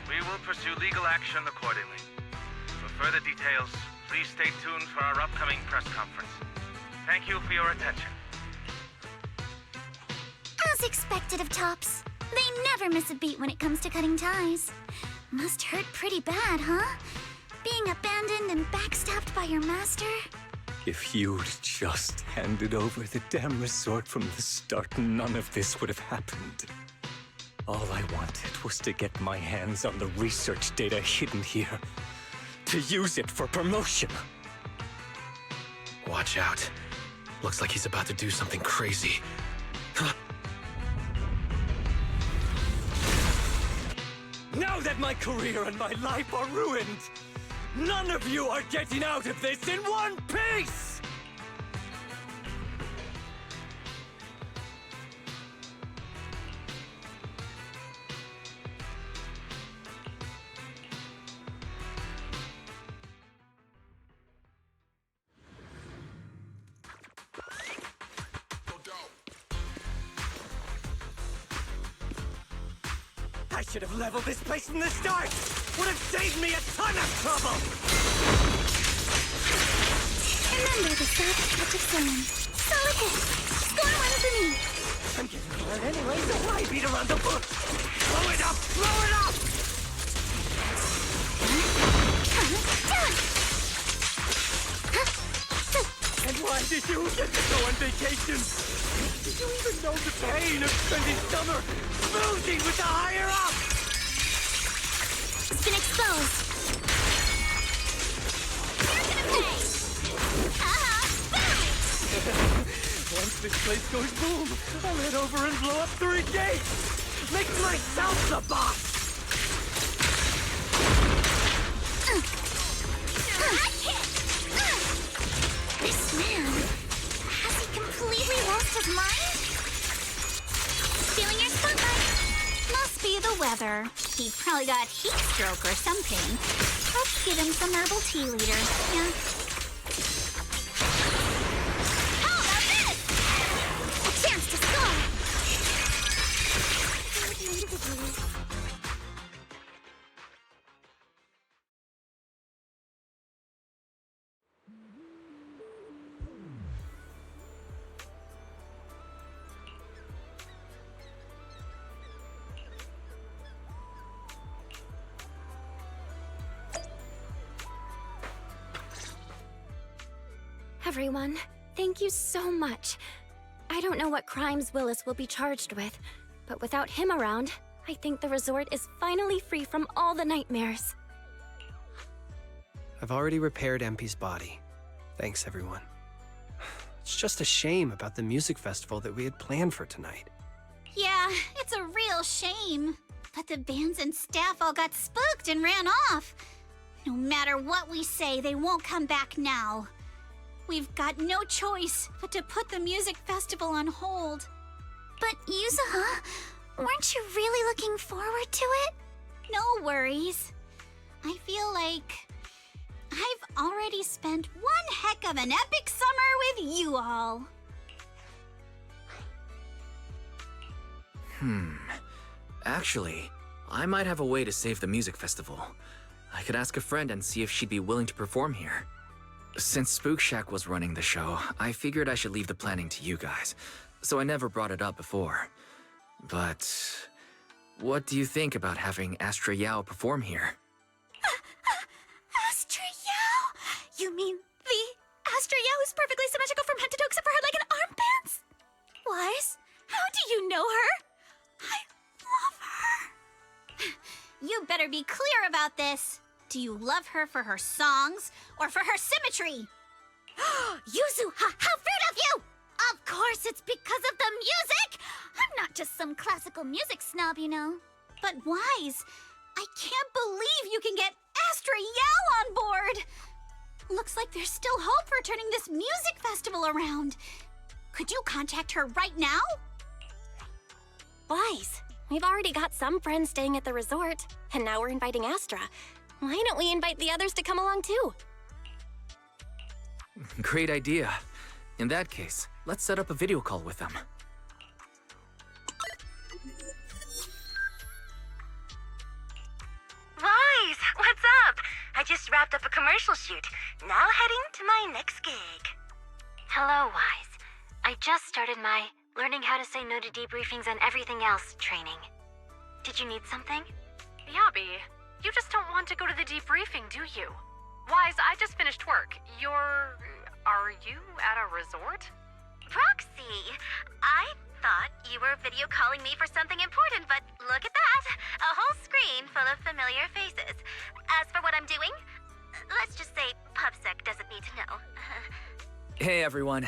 S12: we will pursue legal action accordingly. For further details, please stay tuned for our upcoming press conference. Thank you for your attention.
S6: As expected of Tops, they never miss a beat when it comes to cutting ties. Must hurt pretty bad, huh? Being abandoned and backstabbed by your master?
S10: If you'd just handed over the damn resort from the start, none of this would have happened. All I wanted was to get my hands on the research data hidden here, to use it for promotion.
S3: Watch out. Looks like he's about to do something crazy.
S10: Now that my career and my life are ruined, none of you are getting out of this in one piece! I should have leveled this place from the start! Would have saved me a ton of trouble!
S6: Remember the soft touch of sand. Solid hit. Score one for me.
S10: I'm getting tired anyway, so why beat around the bush? Blow it up! Blow it up! And why did you get to go on vacation? Did you even know the pain of spending summer smoozing with the higher-up?
S6: It's been exposed. You're gonna pay!
S10: Once this place goes boom, I'll head over and blow up 3 gates! Make myself the boss!
S6: This man, has he completely lost his mind? Feeling your spotlight?
S2: Must be the weather. He probably got heat stroke or something. Let's give him some herbal tea leader. Yeah.
S6: How about this? A chance to score!
S13: Everyone, thank you so much. I don't know what crimes Willis will be charged with, but without him around, I think the resort is finally free from all the nightmares.
S5: I've already repaired MP's body. Thanks, everyone. It's just a shame about the music festival that we had planned for tonight.
S2: Yeah, it's a real shame. But the bands and staff all got spooked and ran off. No matter what we say, they won't come back now. We've got no choice but to put the music festival on hold.
S6: But Yuzuha, weren't you really looking forward to it?
S2: No worries. I feel like I've already spent one heck of an epic summer with you all.
S4: Actually, I might have a way to save the music festival. I could ask a friend and see if she'd be willing to perform here. Since Spook Shack was running the show, I figured I should leave the planning to you guys, so I never brought it up before. But what do you think about having Astra Yao perform here?
S6: Astra Yao? You mean the Astra Yao who's perfectly symmetrical from head to toe except for her leg and armpits? Wise, how do you know her? I love her.
S2: You better be clear about this. Do you love her for her songs or for her symmetry?
S6: Yuzuha, how rude of you! Of course it's because of the music! I'm not just some classical music snob, you know.
S2: But Wise, I can't believe you can get Astra Yao on board! Looks like there's still hope for turning this music festival around. Could you contact her right now?
S7: Wise, we've already got some friends staying at the resort, and now we're inviting Astra. Why don't we invite the others to come along too?
S4: Great idea. In that case, let's set up a video call with them.
S14: Wise, what's up? I just wrapped up a commercial shoot. Now heading to my next gig.
S6: Hello, Wise. I just started my learning how to say no to debriefings and everything else training. Did you need something?
S14: Yabi, you just don't want to go to the debriefing, do you? Wise, I just finished work. Are you at a resort?
S6: Proxy, I thought you were video calling me for something important, but look at that! A whole screen full of familiar faces. As for what I'm doing, let's just say PubSec doesn't need to know.
S4: Hey everyone.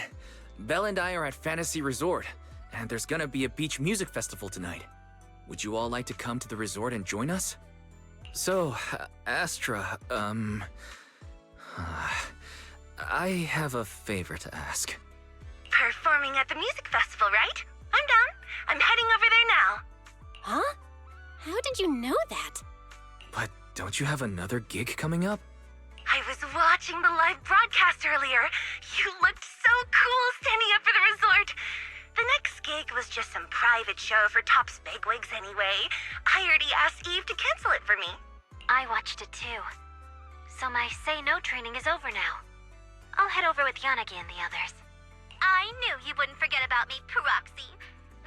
S4: Belle and I are at Fantasy Resort, and there's gonna be a beach music festival tonight. Would you all like to come to the resort and join us? So, Astra, I have a favor to ask.
S6: Performing at the music festival, right? I'm down. I'm heading over there now.
S7: Huh? How did you know that?
S4: But don't you have another gig coming up?
S6: I was watching the live broadcast earlier. You looked so cool standing up for the resort. The next gig was just some private show for Top's bigwigs anyway. I already asked Eve to cancel it for me. I watched it too. So my say no training is over now. I'll head over with Yanagi and the others. I knew you wouldn't forget about me, Proxy.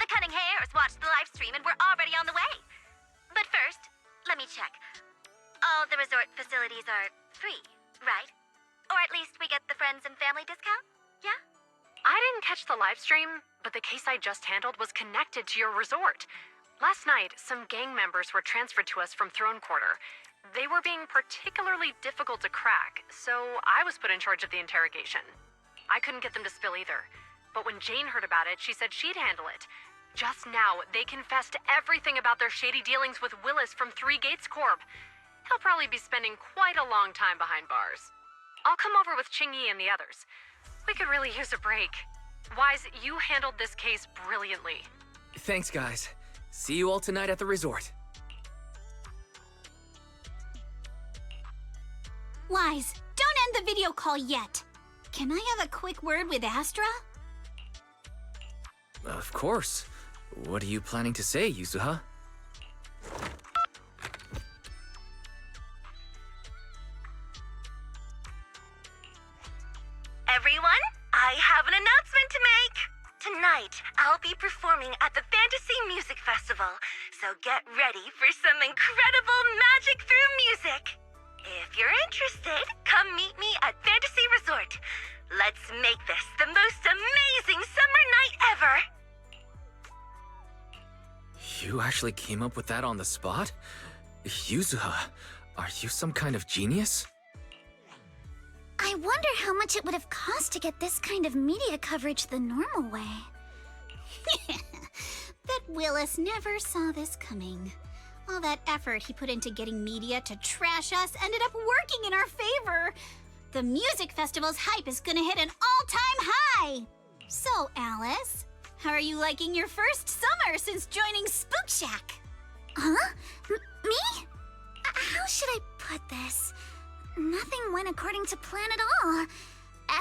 S6: The Cunning Hairs watched the live stream and we're already on the way. But first, let me check. All the resort facilities are free, right? Or at least we get the friends and family discount? Yeah?
S14: I didn't catch the live stream, but the case I just handled was connected to your resort. Last night, some gang members were transferred to us from Throne Quarter. They were being particularly difficult to crack, so I was put in charge of the interrogation. I couldn't get them to spill either, but when Jane heard about it, she said she'd handle it. Just now, they confessed everything about their shady dealings with Willis from Three Gates Corp. He'll probably be spending quite a long time behind bars. I'll come over with Qingyi and the others. We could really use a break. Wise, you handled this case brilliantly.
S4: Thanks, guys. See you all tonight at the resort.
S2: Wise, don't end the video call yet. Can I have a quick word with Astra?
S4: Of course. What are you planning to say, Yuzuha?
S6: Everyone, I have an announcement to make! Tonight, I'll be performing at the Fantasy Music Festival, so get ready for some incredible magic through music! If you're interested, come meet me at Fantasy Resort. Let's make this the most amazing summer night ever!
S4: You actually came up with that on the spot? Yuzuha, are you some kind of genius?
S6: I wonder how much it would have cost to get this kind of media coverage the normal way.
S2: Bet Willis never saw this coming. All that effort he put into getting media to trash us ended up working in our favor. The music festival's hype is gonna hit an all-time high! So, Alice, how are you liking your first summer since joining Spook Shack?
S6: Huh? Me? How should I put this? Nothing went according to plan at all.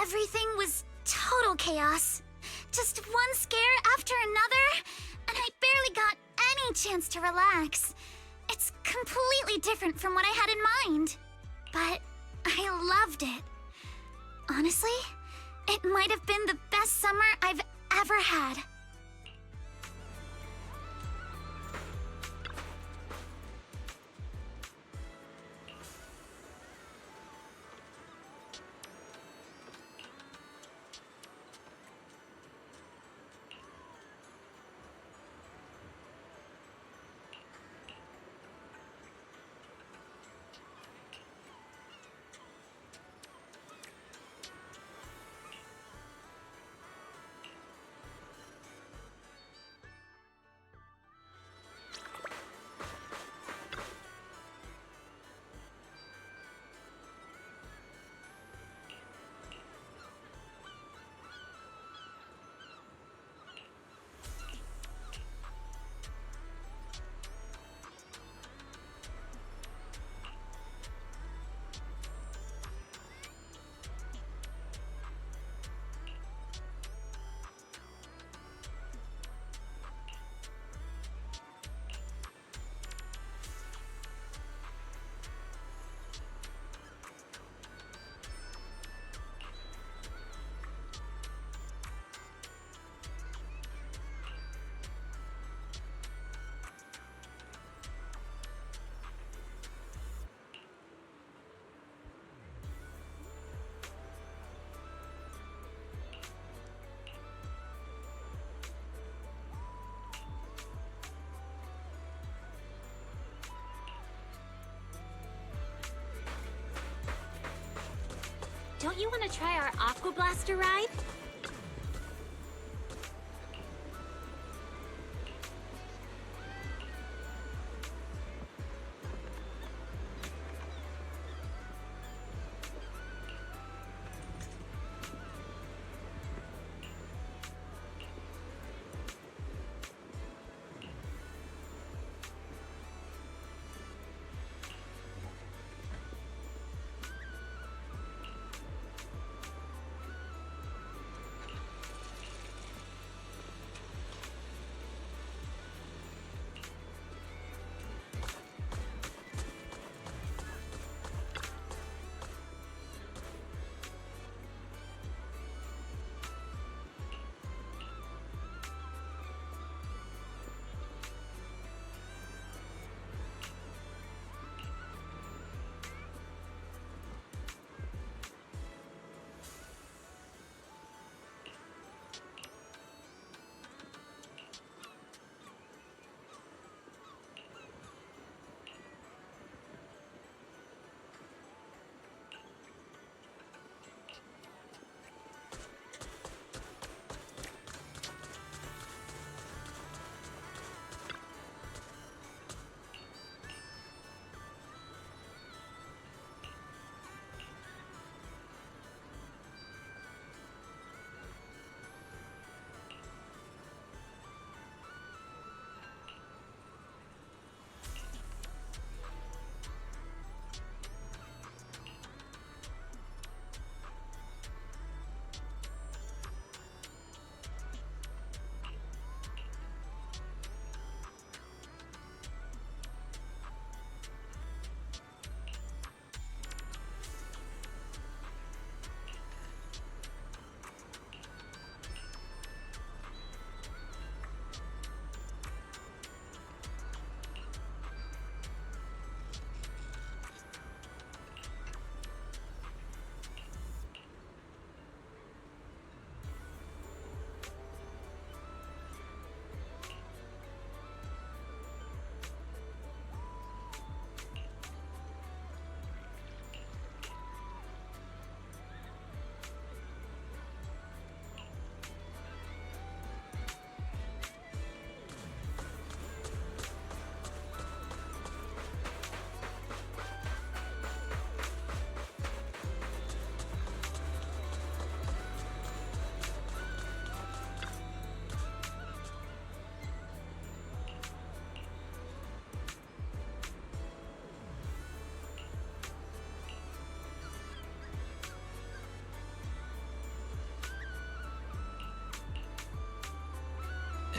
S6: Everything was total chaos. Just one scare after another, and I barely got any chance to relax. It's completely different from what I had in mind. But I loved it. Honestly, it might have been the best summer I've ever had.
S13: want to try our Aqua Blaster ride?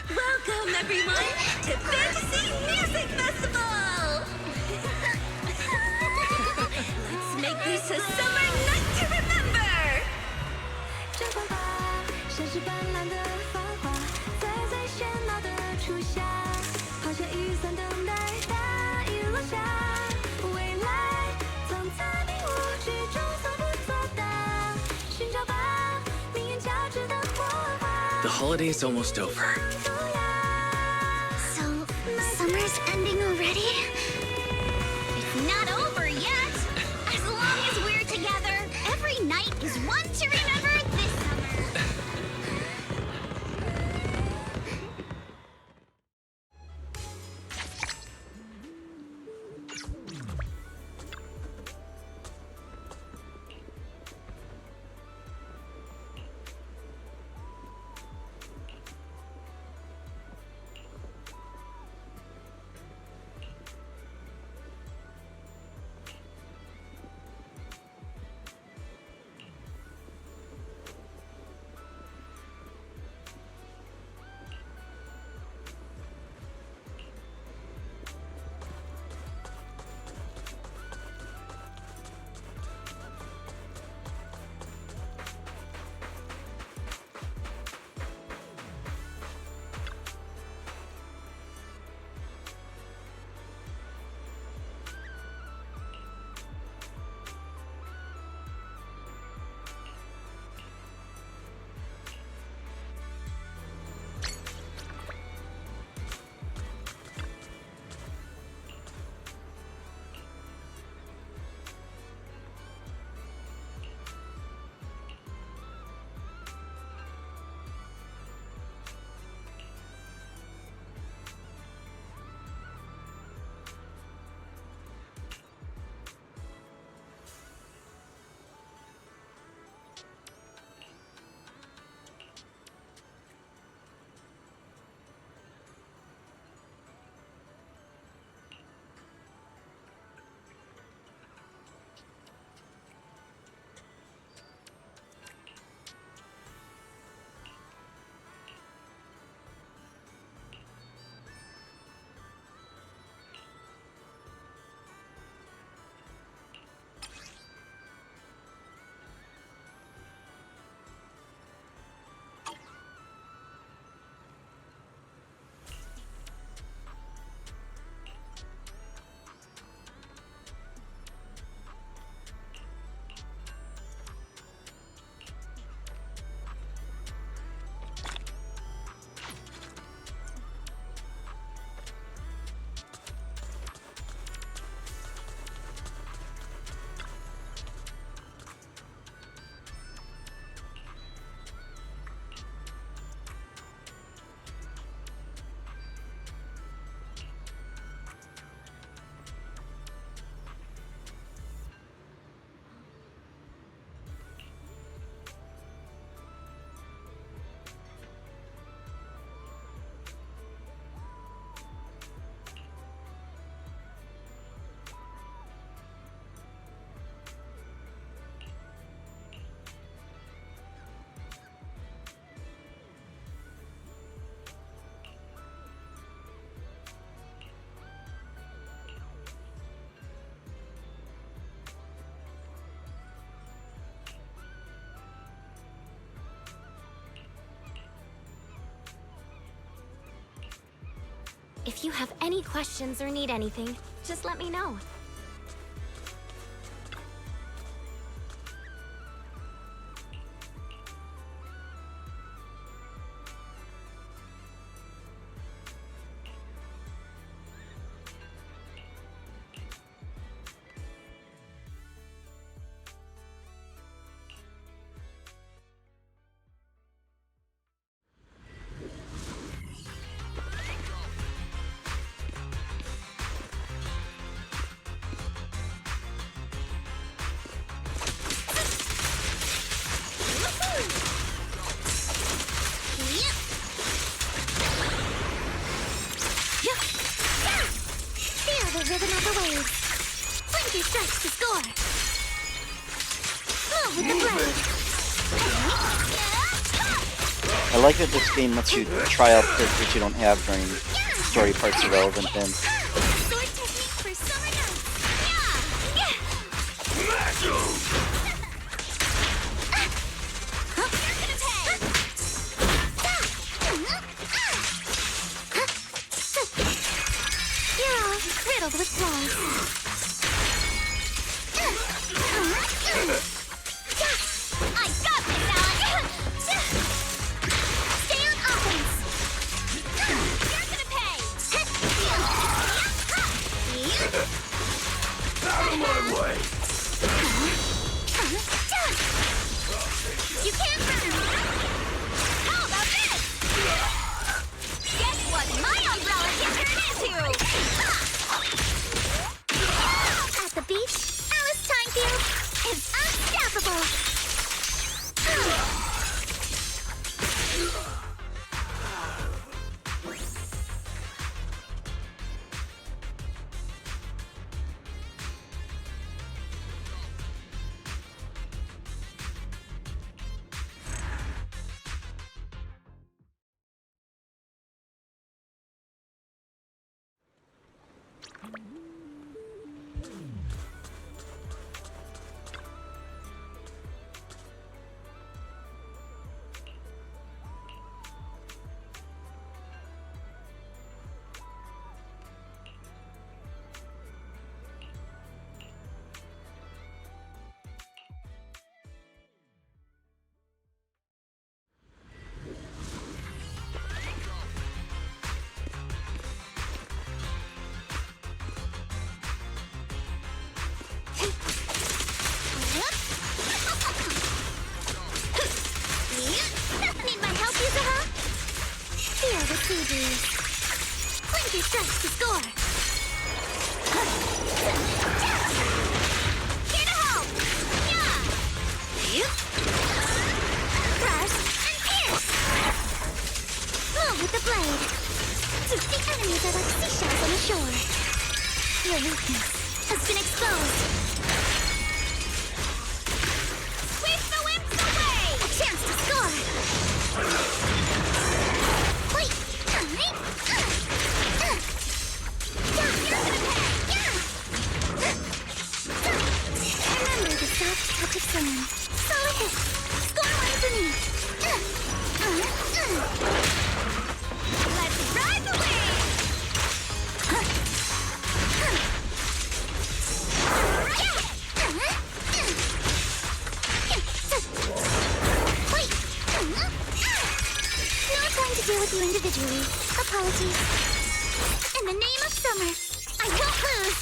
S2: Welcome, everyone, to Fantasy Music Festival! Let's make this a summer night to remember!
S15: 绽放吧，像是斑斓的繁花，在最喧闹的初夏，抛下雨伞等待大雨落下，未来总在迷雾之中从不作答，寻找吧，命运交织的火花。
S4: The holiday's almost over.
S6: So, summer's ending already?
S2: It's not over yet! As long as we're together, every night is one to remember this summer!
S13: If you have any questions or need anything, just let me know.
S6: Feel the rhythm of the waves. Blinky strikes to score. Move with the blade.
S1: I like that this game lets you try out characters you don't have during story parts irrelevant then.
S6: Sword technique for summer You're all riddled with flaws. I got this, Alec! Stay on offense! You're gonna pay!
S8: Out of my way!
S6: You can't run! How about this? Guess what my umbrella can turn into? At the beach, Alice Timefield is unstoppable! Need my help, Yuzuha? Feel the sea breeze. Blinky strikes to score. Here to help! Crush and pierce! Move with the blade. The enemies are like seashells on the shore. Your weakness has been exposed. Sweep the whips away! A chance to score! Wait! Remember the soft touch of someone. Solid hit! Score one for me! Let's ride the wave! Wait! No time to deal with you individually. Apologies. In the name of summer, I won't lose!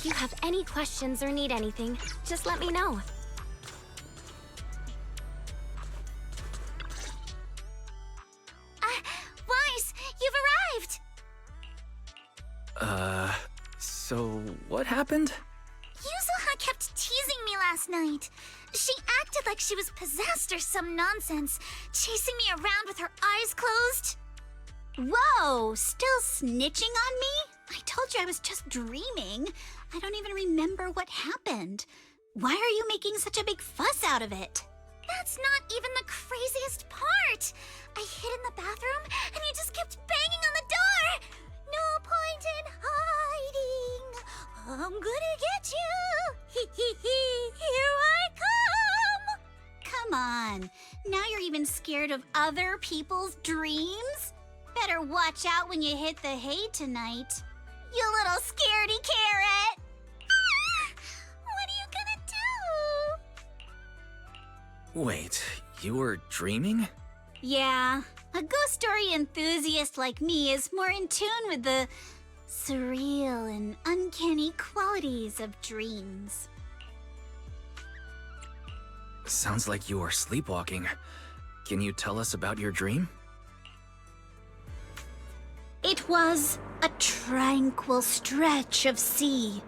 S13: If you have any questions or need anything, just let me know.
S6: Wise, you've arrived!
S4: So what happened?
S6: Yuzuha kept teasing me last night. She acted like she was possessed or some nonsense, chasing me around with her eyes closed.
S2: Whoa, still snitching on me? I told you I was just dreaming. I don't even remember what happened. Why are you making such a big fuss out of it?
S6: That's not even the craziest part. I hid in the bathroom and you just kept banging on the door. No point in hiding. I'm gonna get you. Hee hee hee. Here I come.
S2: Come on. Now you're even scared of other people's dreams? Better watch out when you hit the hay tonight. You little scaredy carrot.
S6: What are you gonna do?
S4: Wait, you were dreaming?
S2: Yeah, a ghost story enthusiast like me is more in tune with the surreal and uncanny qualities of dreams.
S4: Sounds like you are sleepwalking. Can you tell us about your dream?
S2: It was a tranquil stretch of sea.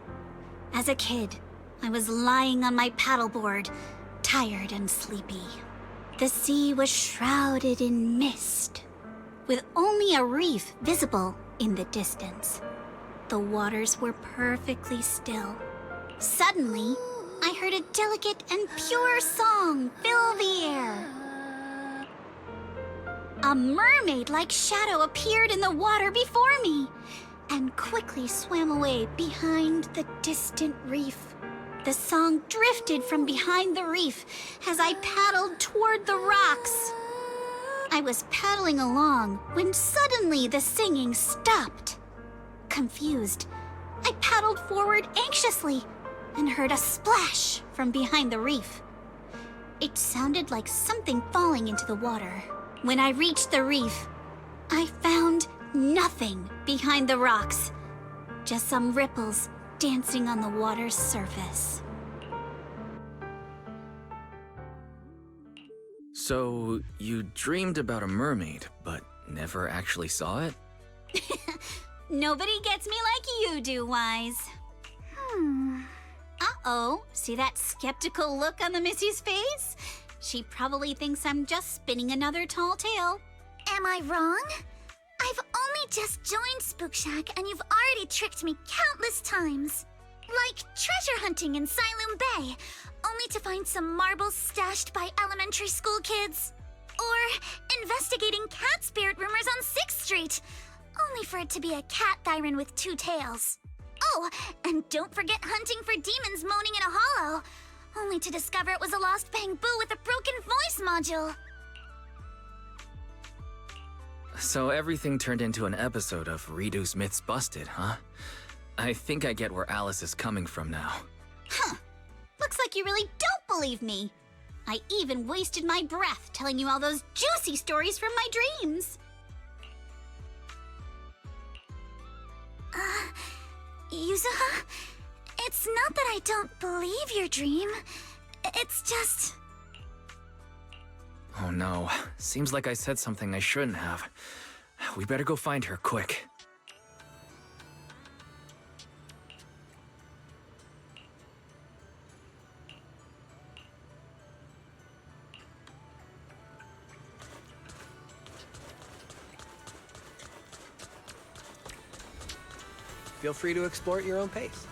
S2: As a kid, I was lying on my paddleboard, tired and sleepy. The sea was shrouded in mist, with only a reef visible in the distance. The waters were perfectly still. Suddenly, I heard a delicate and pure song fill the air. A mermaid-like shadow appeared in the water before me and quickly swam away behind the distant reef. The song drifted from behind the reef as I paddled toward the rocks. I was paddling along when suddenly the singing stopped. Confused, I paddled forward anxiously and heard a splash from behind the reef. It sounded like something falling into the water. When I reached the reef, I found nothing behind the rocks, just some ripples dancing on the water's surface.
S4: So, you dreamed about a mermaid, but never actually saw it?
S2: Nobody gets me like you do, Wise. Uh-oh, see that skeptical look on the Missy's face? She probably thinks I'm just spinning another tall tale.
S6: Am I wrong? I've only just joined Spook Shack and you've already tricked me countless times. Like treasure hunting in Siloam Bay, only to find some marbles stashed by elementary school kids. Or investigating cat spirit rumors on 6th Street, only for it to be a cat siren with 2 tails. Oh, and don't forget hunting for demons moaning in a hollow, only to discover it was a lost bamboo with a broken voice module.
S4: So everything turned into an episode of Reduce Myths Busted, huh? I think I get where Alice is coming from now.
S2: Huh. Looks like you really don't believe me. I even wasted my breath telling you all those juicy stories from my dreams.
S6: Yuzuha? It's not that I don't believe your dream. It's just...
S4: Oh no, seems like I said something I shouldn't have. We better go find her, quick.
S5: Feel free to explore at your own pace.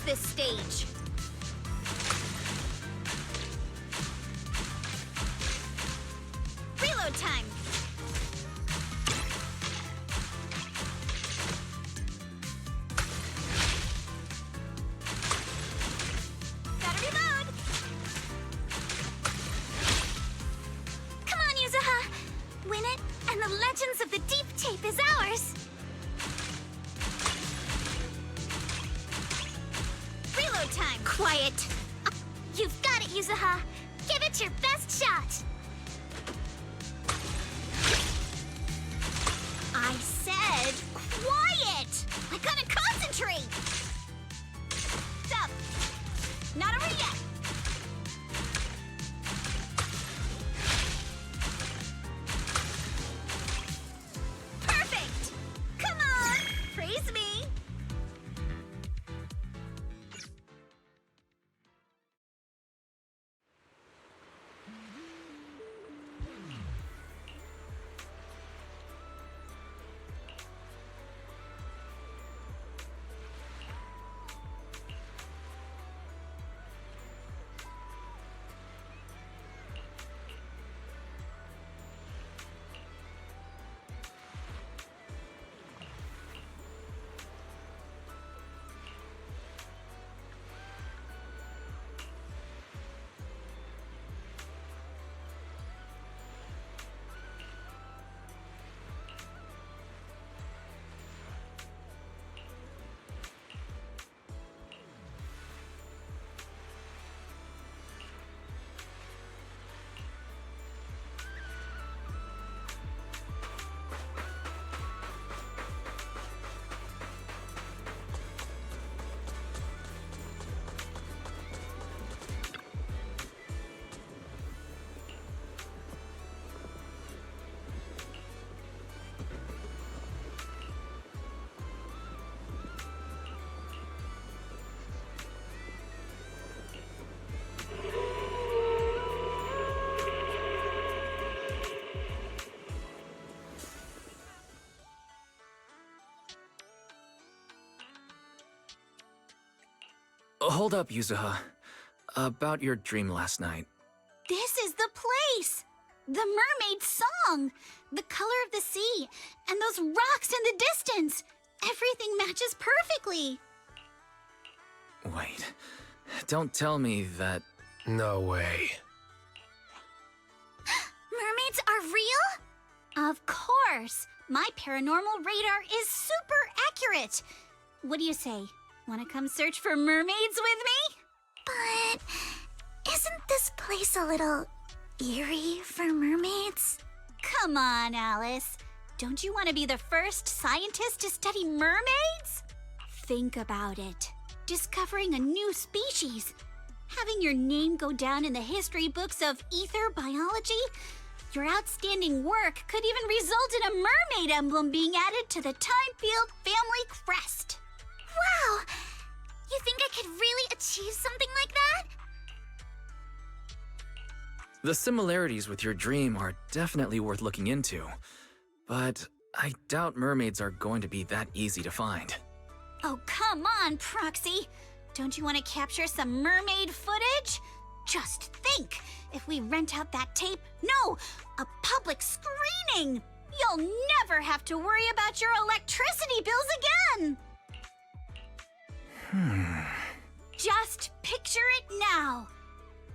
S2: this stage. Reload time. Gotta reload.
S6: Come on, Yuzuha! Win it, and the Legends of the Deep tape is ours!
S2: Reload time.
S6: Quiet! You've got it, Yuzuha! Give it your best shot!
S2: I said quiet! I gotta concentrate! Stop! Not over yet! Perfect! Come on! Praise me!
S4: Hold up, Yuzuha. About your dream last night.
S2: This is the place! The mermaid song! The color of the sea, and those rocks in the distance! Everything matches perfectly!
S4: Wait. Don't tell me that...
S3: No way.
S2: Mermaids are real? Of course! My paranormal radar is super accurate! What do you say? Want to come search for mermaids with me?
S6: But isn't this place a little eerie for mermaids?
S2: Come on, Alice. Don't you want to be the first scientist to study mermaids? Think about it. Discovering a new species. Having your name go down in the history books of ether biology. Your outstanding work could even result in a mermaid emblem being added to the Timefield family crest.
S6: Wow! You think I could really achieve something like that?
S4: The similarities with your dream are definitely worth looking into. But I doubt mermaids are going to be that easy to find.
S2: Oh, come on, Proxy. Don't you want to capture some mermaid footage? Just think, if we rent out that tape, no, a public screening, you'll never have to worry about your electricity bills again. Just picture it now.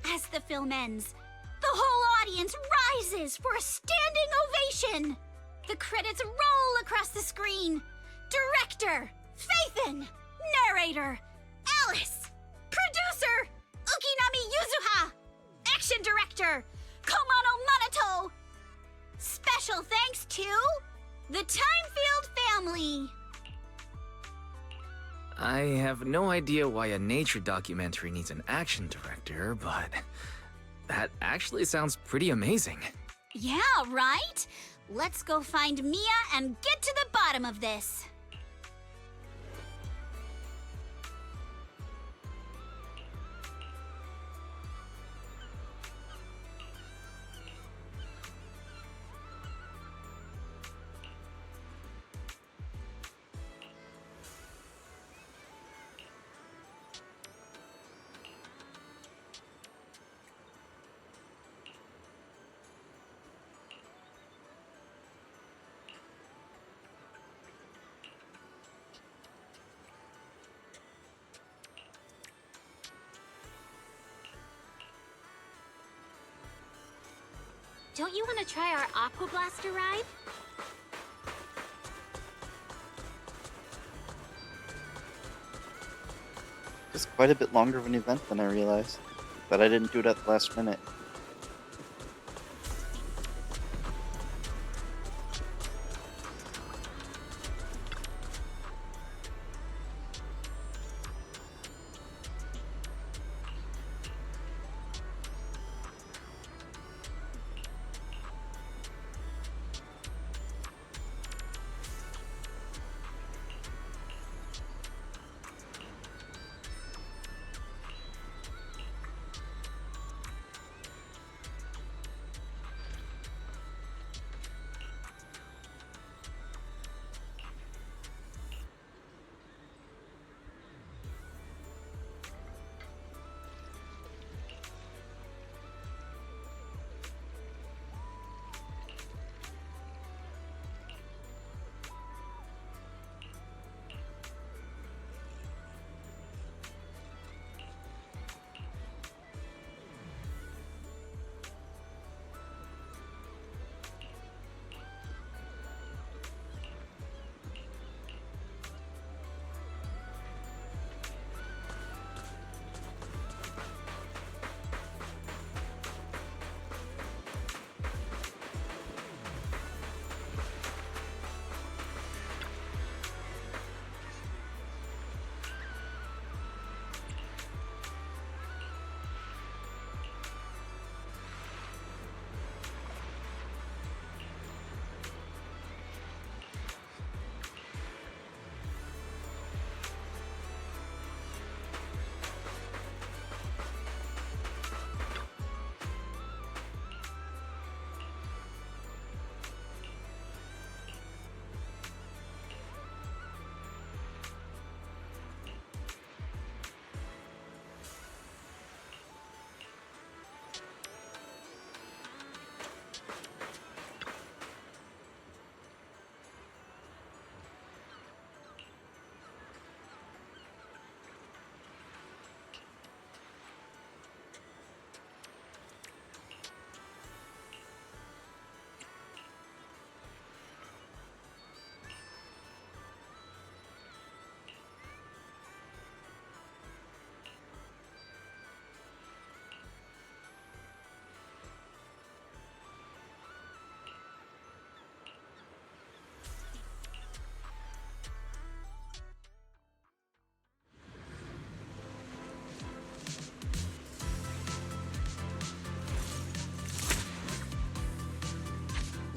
S2: As the film ends, the whole audience rises for a standing ovation. The credits roll across the screen. Director, Faithin. Narrator, Alice. Producer, Ukinami Yuzuha. Action director, Komano Manato. Special thanks to the Timefield family.
S4: I have no idea why a nature documentary needs an action director, but that actually sounds pretty amazing.
S2: Yeah, right? Let's go find Mia and get to the bottom of this. don't you want to try our Aqua Blaster ride?
S1: It's quite a bit longer of an event than I realized, but I didn't do it at the last minute.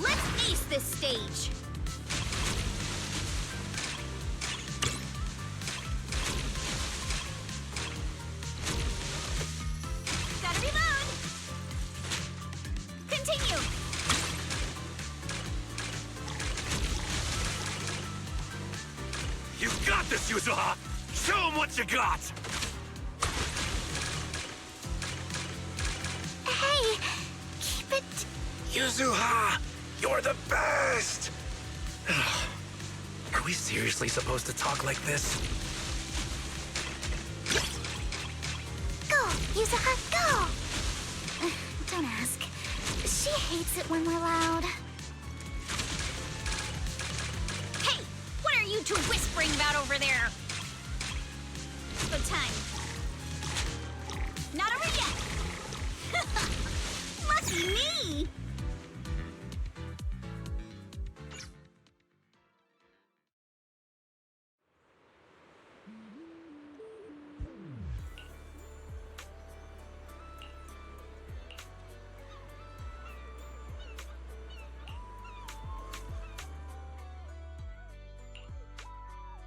S2: Let's ace this stage! Gotta reload! Continue!
S8: You got this, Yuzuha! Show 'em what you got!
S6: Hey, keep it.
S3: Yuzuha! You're the best! Are we seriously supposed to talk like this?
S6: Go, Yuzuha, go! Don't ask. She hates it when we're loud.
S2: Hey! What are you two whispering about over there? Go time. Not over yet! Lucky me!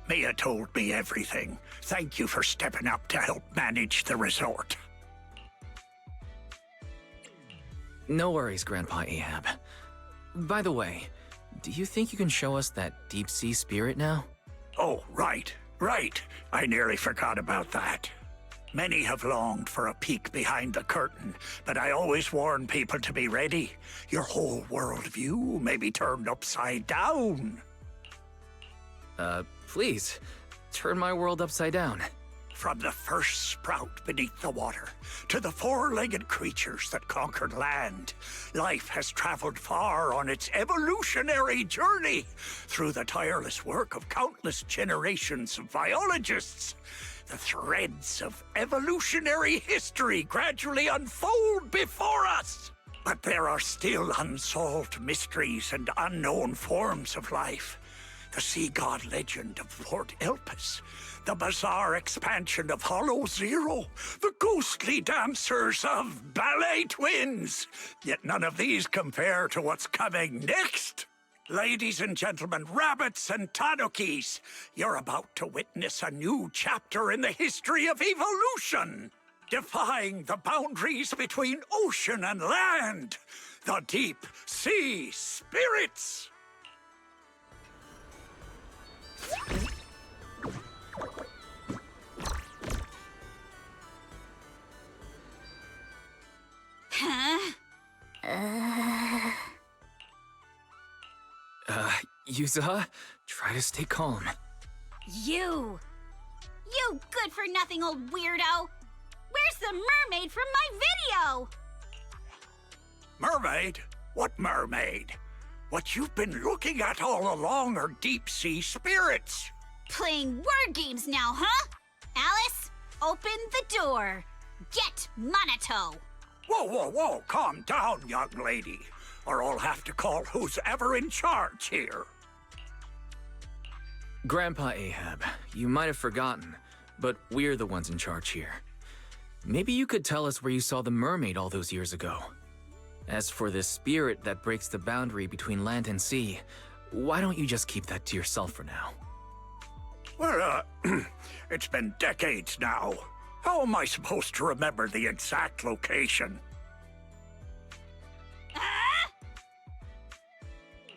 S16: Mia told me everything. Thank you for stepping up to help manage the resort.
S4: No worries, Grandpa Ahab. By the way, do you think you can show us that deep-sea spirit now?
S16: Oh, right. I nearly forgot about that. Many have longed for a peek behind the curtain, but I always warn people to be ready. Your whole worldview may be turned upside down.
S4: Please, turn my world upside down.
S16: From the first sprout beneath the water to the four-legged creatures that conquered land, life has traveled far on its evolutionary journey through the tireless work of countless generations of biologists. The threads of evolutionary history gradually unfold before us. But there are still unsolved mysteries and unknown forms of life. The sea god legend of Port Elpis, the bizarre expansion of Hollow Zero, the ghostly dancers of Ballet Twins. Yet none of these compare to what's coming next. Ladies and gentlemen, rabbits and tanukis, you're about to witness a new chapter in the history of evolution, defying the boundaries between ocean and land, the deep sea spirits.
S2: Huh?
S4: Yuza, try to stay calm.
S2: You good-for-nothing old weirdo! Where's the mermaid from my video?
S16: Mermaid? What mermaid? What you've been looking at all along are deep-sea spirits.
S2: Playing word games now, huh? Alice, open the door. Get Monato.
S16: Whoa, whoa, whoa, calm down, young lady, or I'll have to call who's ever in charge here.
S4: Grandpa Ahab, you might have forgotten, but we're the ones in charge here. Maybe you could tell us where you saw the mermaid all those years ago. As for this spirit that breaks the boundary between land and sea, why don't you just keep that to yourself for now?
S16: Well, it's been decades now. How am I supposed to remember the exact location?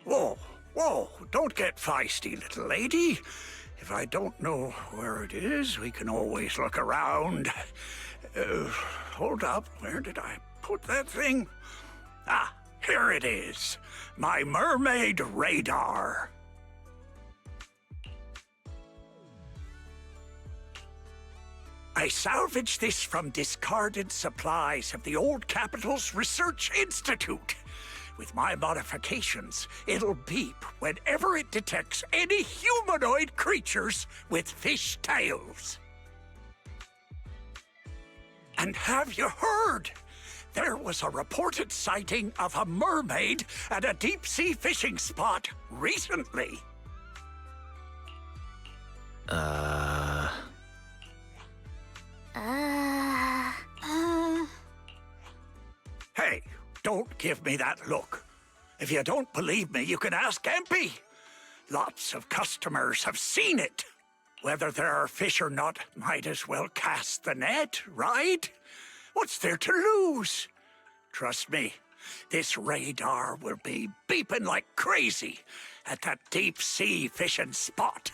S16: Whoa, whoa, don't get feisty, little lady. If I don't know where it is, we can always look around. Hold up, where did I put that thing? Ah, here it is. My mermaid radar. I salvaged this from discarded supplies of the Old Capital's Research Institute. With my modifications, it'll beep whenever it detects any humanoid creatures with fish tails. And have you heard? There was a reported sighting of a mermaid at a deep-sea fishing spot recently. Hey, don't give me that look. If you don't believe me, you can ask Empy. Lots of customers have seen it. Whether there are fish or not, might as well cast the net, right? What's there to lose? Trust me, this radar will be beeping like crazy at that deep-sea fishing spot.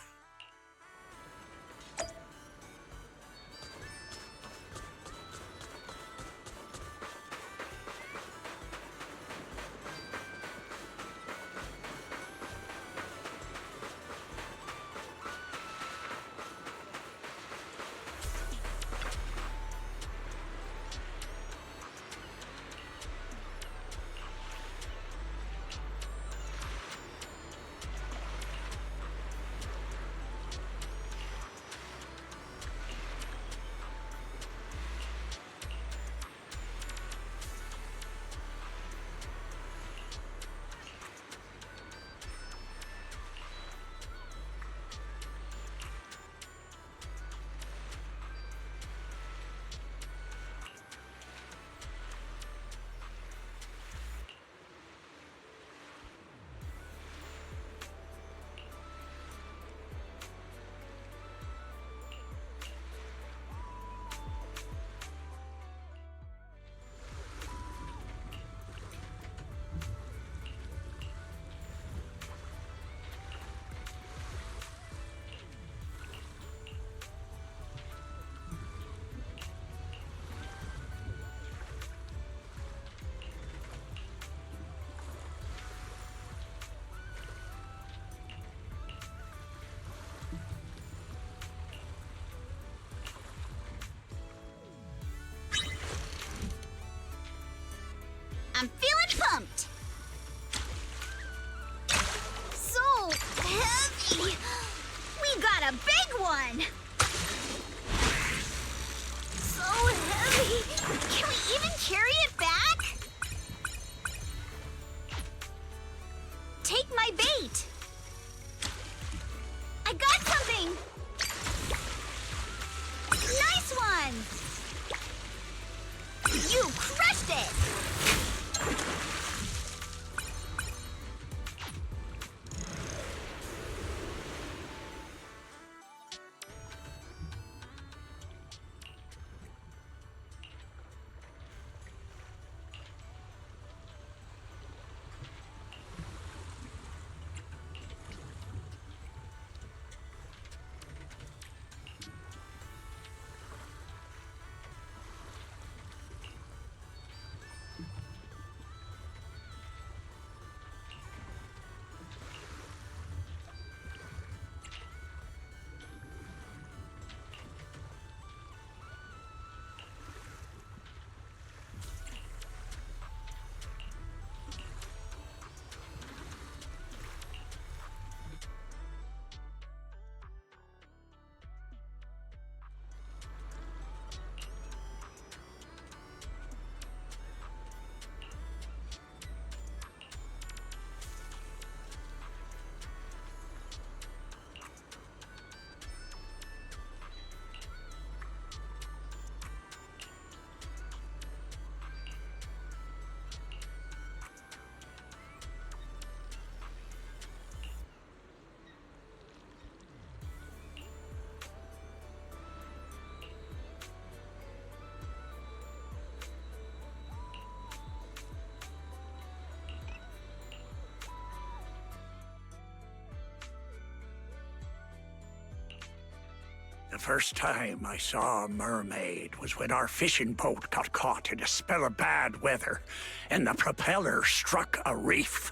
S16: The first time I saw a mermaid was when our fishing boat got caught in a spell of bad weather and the propeller struck a reef.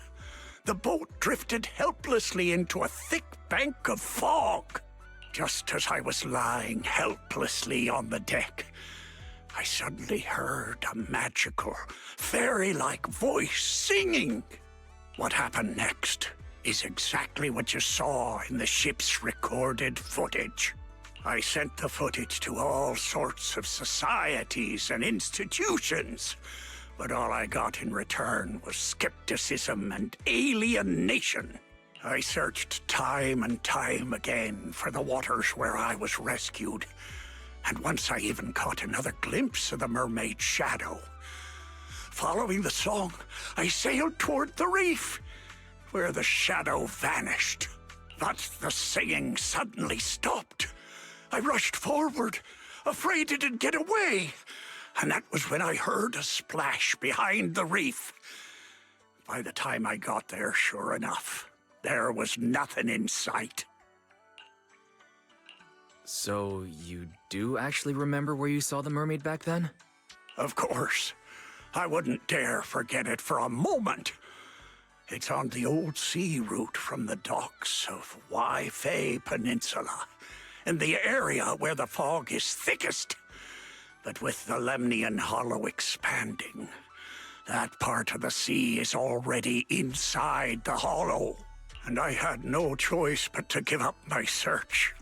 S16: The boat drifted helplessly into a thick bank of fog. Just as I was lying helplessly on the deck, I suddenly heard a magical, fairy-like voice singing. What happened next is exactly what you saw in the ship's recorded footage. I sent the footage to all sorts of societies and institutions, but all I got in return was skepticism and alienation. I searched time and time again for the waters where I was rescued, and once I even caught another glimpse of the mermaid's shadow. Following the song, I sailed toward the reef, where the shadow vanished. But the singing suddenly stopped. I rushed forward, afraid it'd get away, and that was when I heard a splash behind the reef. By the time I got there, sure enough, there was nothing in sight.
S4: So, you do actually remember where you saw the mermaid back then?
S16: Of course. I wouldn't dare forget it for a moment. It's on the old sea route from the docks of Waifei Peninsula, in the area where the fog is thickest. But with the Lemnian Hollow expanding, that part of the sea is already inside the hollow, and I had no choice but to give up my search.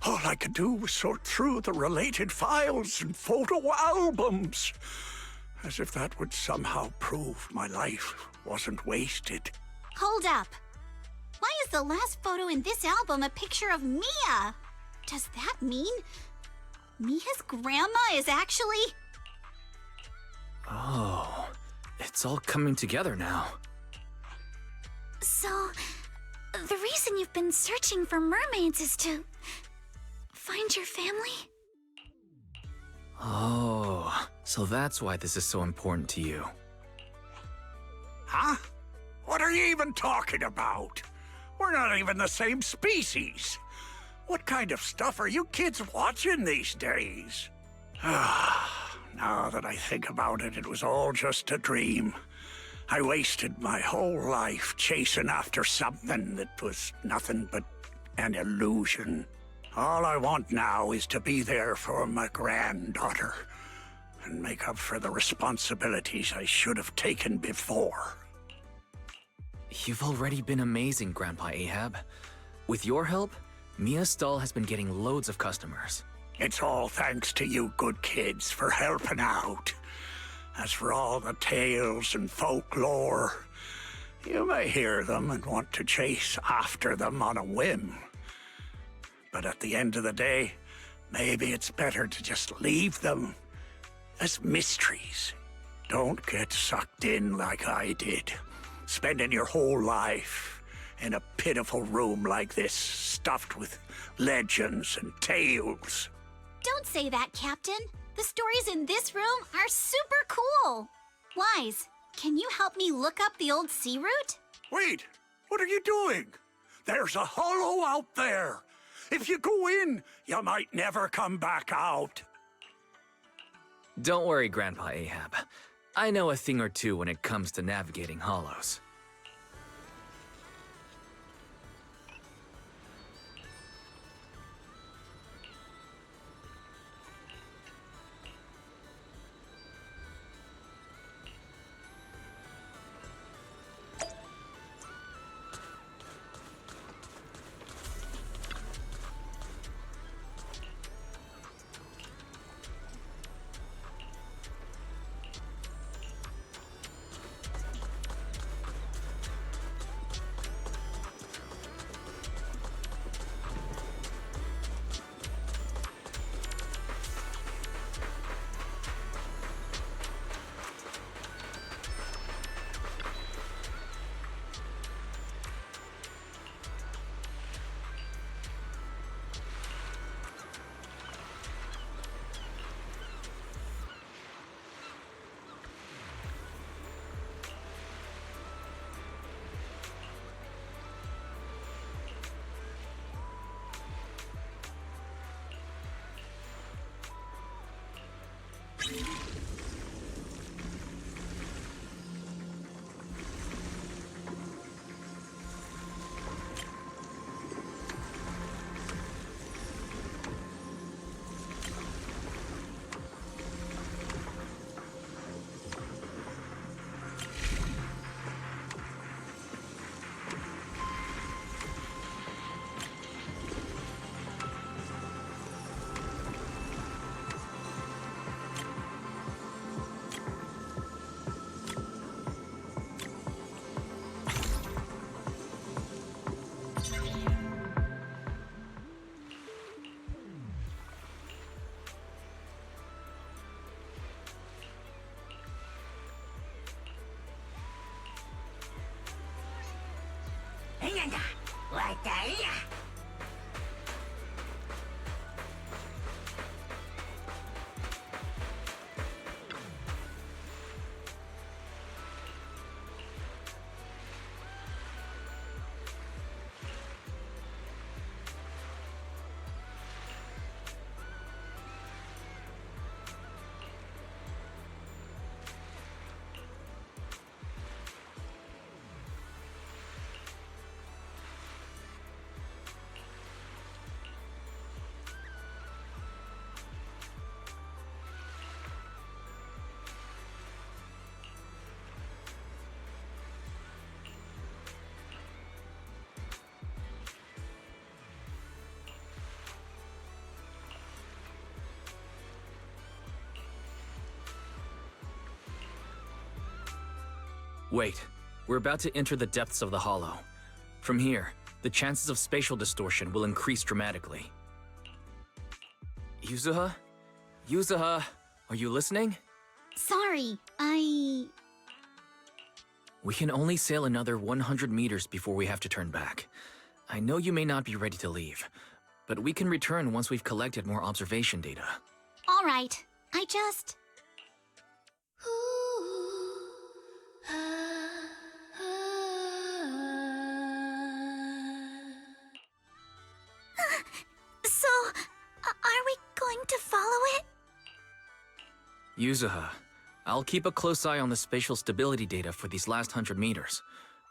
S16: All I could do was sort through the related files and photo albums, as if that would somehow prove my life wasn't wasted.
S2: Hold up. Why is the last photo in this album a picture of Mia? Does that mean Mia's grandma is actually...
S4: Oh, it's all coming together now.
S6: So, the reason you've been searching for mermaids is to find your family?
S4: Oh, so that's why this is so important to you.
S16: Huh? What are you even talking about? We're not even the same species. What kind of stuff are you kids watching these days? Now that I think about it, it was all just a dream. I wasted my whole life chasing after something that was nothing but an illusion. All I want now is to be there for my granddaughter and make up for the responsibilities I should have taken before.
S4: You've already been amazing, Grandpa Ahab. With your help, Mia's stall has been getting loads of customers.
S16: It's all thanks to you good kids for helping out. As for all the tales and folklore, you may hear them and want to chase after them on a whim. But at the end of the day, maybe it's better to just leave them as mysteries. Don't get sucked in like I did, spending your whole life in a pitiful room like this, stuffed with legends and tales.
S2: Don't say that, Captain. The stories in this room are super cool. Wise, can you help me look up the old sea route?
S16: Wait, what are you doing? There's a hollow out there. If you go in, you might never come back out.
S4: Don't worry, Grandpa Ahab. I know a thing or two when it comes to navigating hollows. Wait, we're about to enter the depths of the hollow. From here, the chances of spatial distortion will increase dramatically. Yuzuha? Yuzuha, are you listening?
S2: Sorry,
S4: We can only sail another 100 meters before we have to turn back. I know you may not be ready to leave, but we can return once we've collected more observation data.
S2: All right. I just...
S6: So, are we going to follow it?
S4: Yuzuha, I'll keep a close eye on the spatial stability data for these last 100 meters.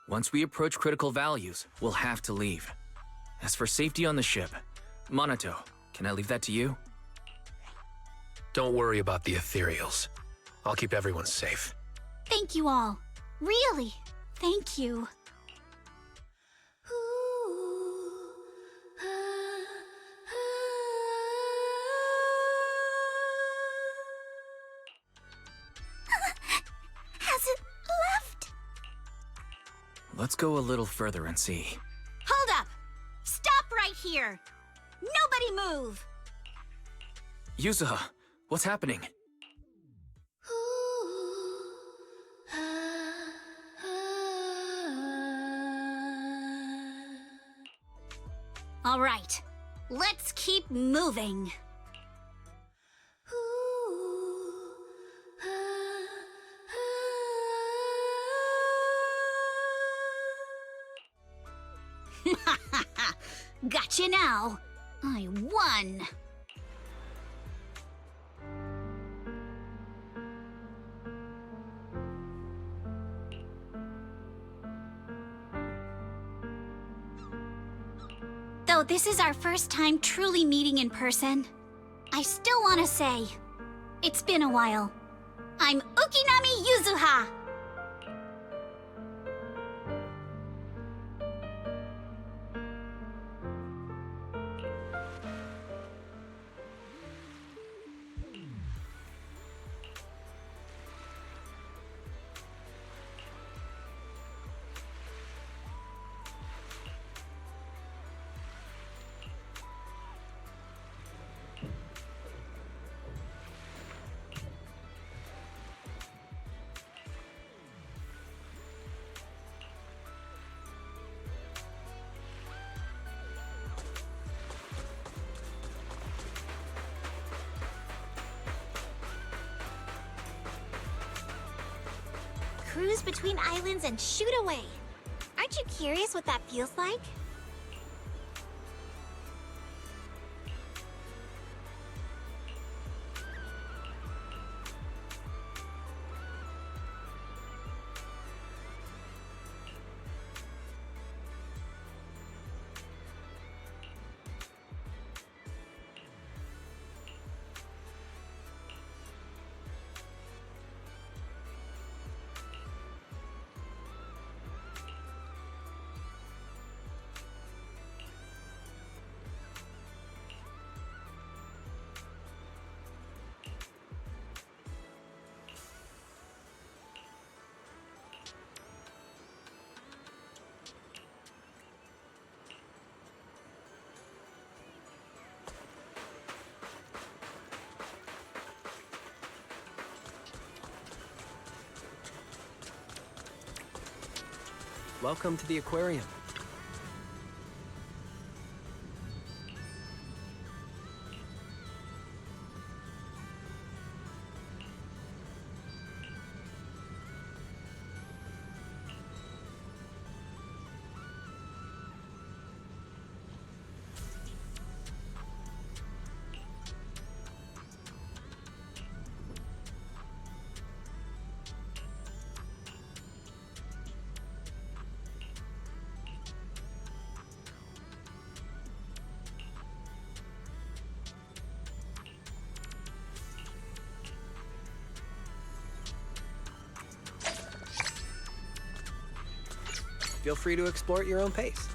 S4: Once we approach critical values, we'll have to leave. As for safety on the ship, Monato, can I leave that to you?
S3: Don't worry about the ethereals. I'll keep everyone safe.
S2: Thank you all. Really, thank you.
S6: Has it left?
S4: Let's go a little further and see.
S2: Hold up! Stop right here! Nobody move!
S4: Yuzuha, what's happening?
S2: All right, let's keep moving. Gotcha now. I won. Though this is our first time truly meeting in person, I still want to say, it's been a while. I'm Ukinami Yuzuha.
S6: Cruise between islands and shoot away. Aren't you curious what that feels like?
S5: Welcome to the aquarium. Feel free to explore at your own pace.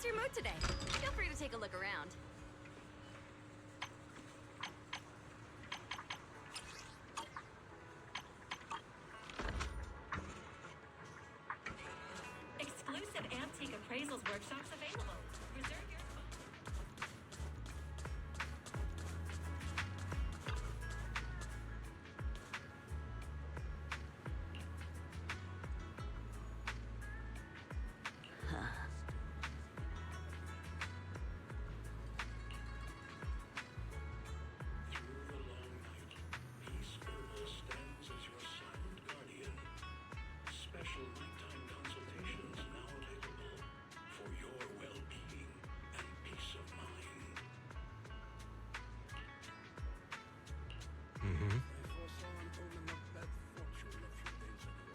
S9: How's your mood today? Feel free to take a look around.
S11: Exclusive antique appraisals workshops available. Reserve your spot.
S17: Special nighttime consultations now available for your well-being and peace of mind.
S3: Mm-hmm.
S17: I foresaw an omen of bad fortune a few days ago.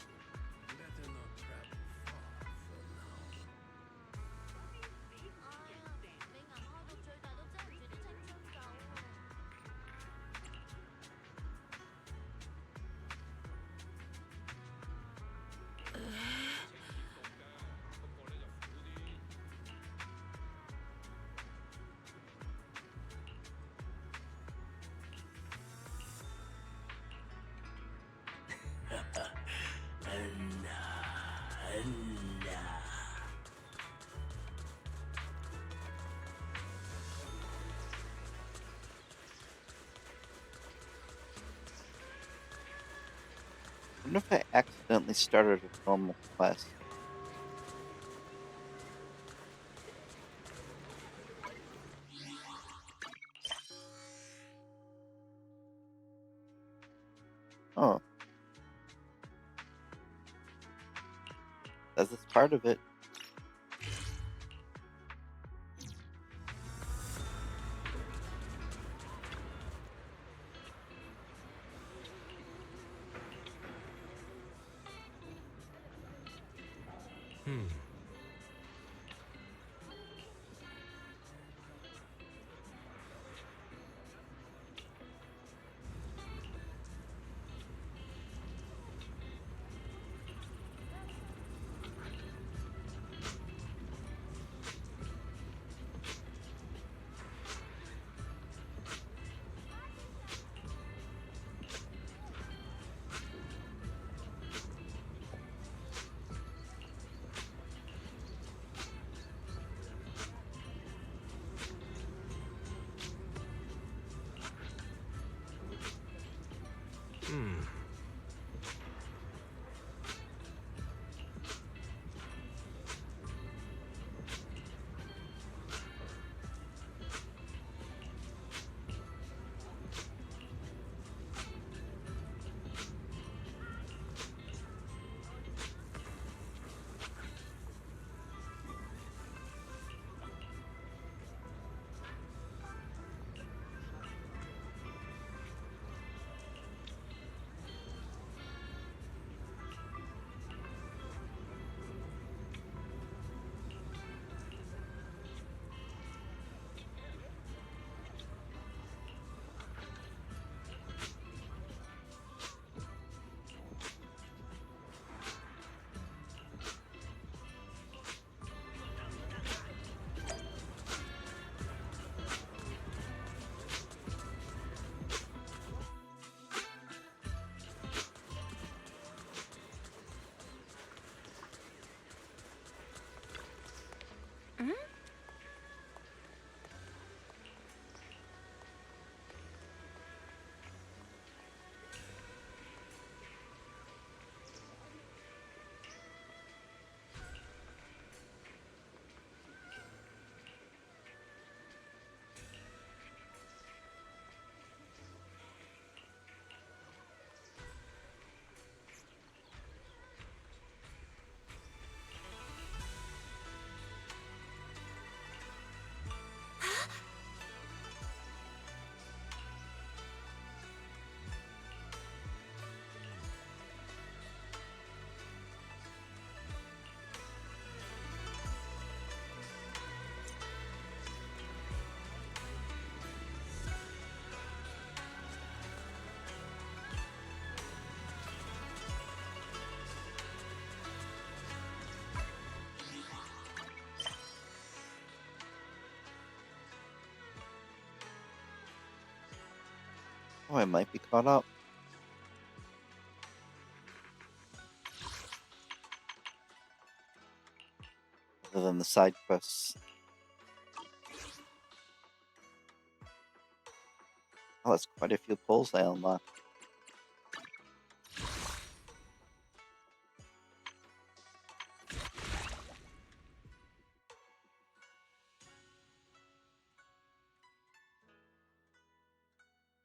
S17: Better not travel far for now.
S1: I wonder if I accidentally started a normal quest. Oh. That's part of it. Oh, I might be caught up. Other than the side quests. Oh, that's quite a few pulls I unlocked.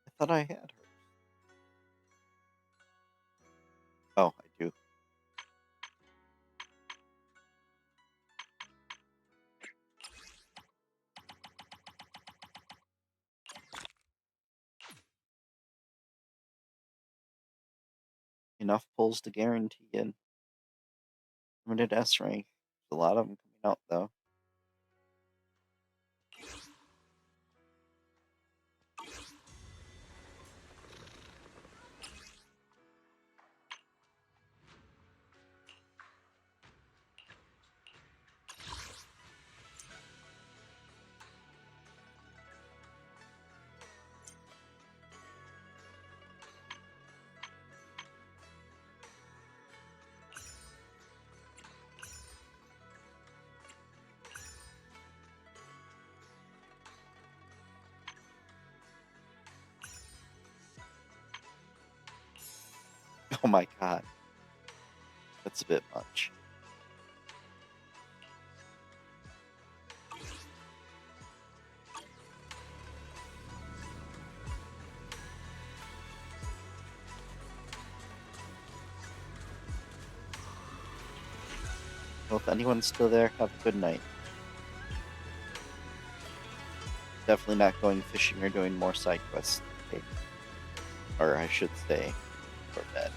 S1: I thought I had her. Oh, I do. Enough pulls to guarantee it. Limited S rank. There's a lot of them coming out, though. Oh my god. That's a bit much. Well, if anyone's still there, have a good night. Definitely not going fishing or doing more side quests today. Or I should say, for bed.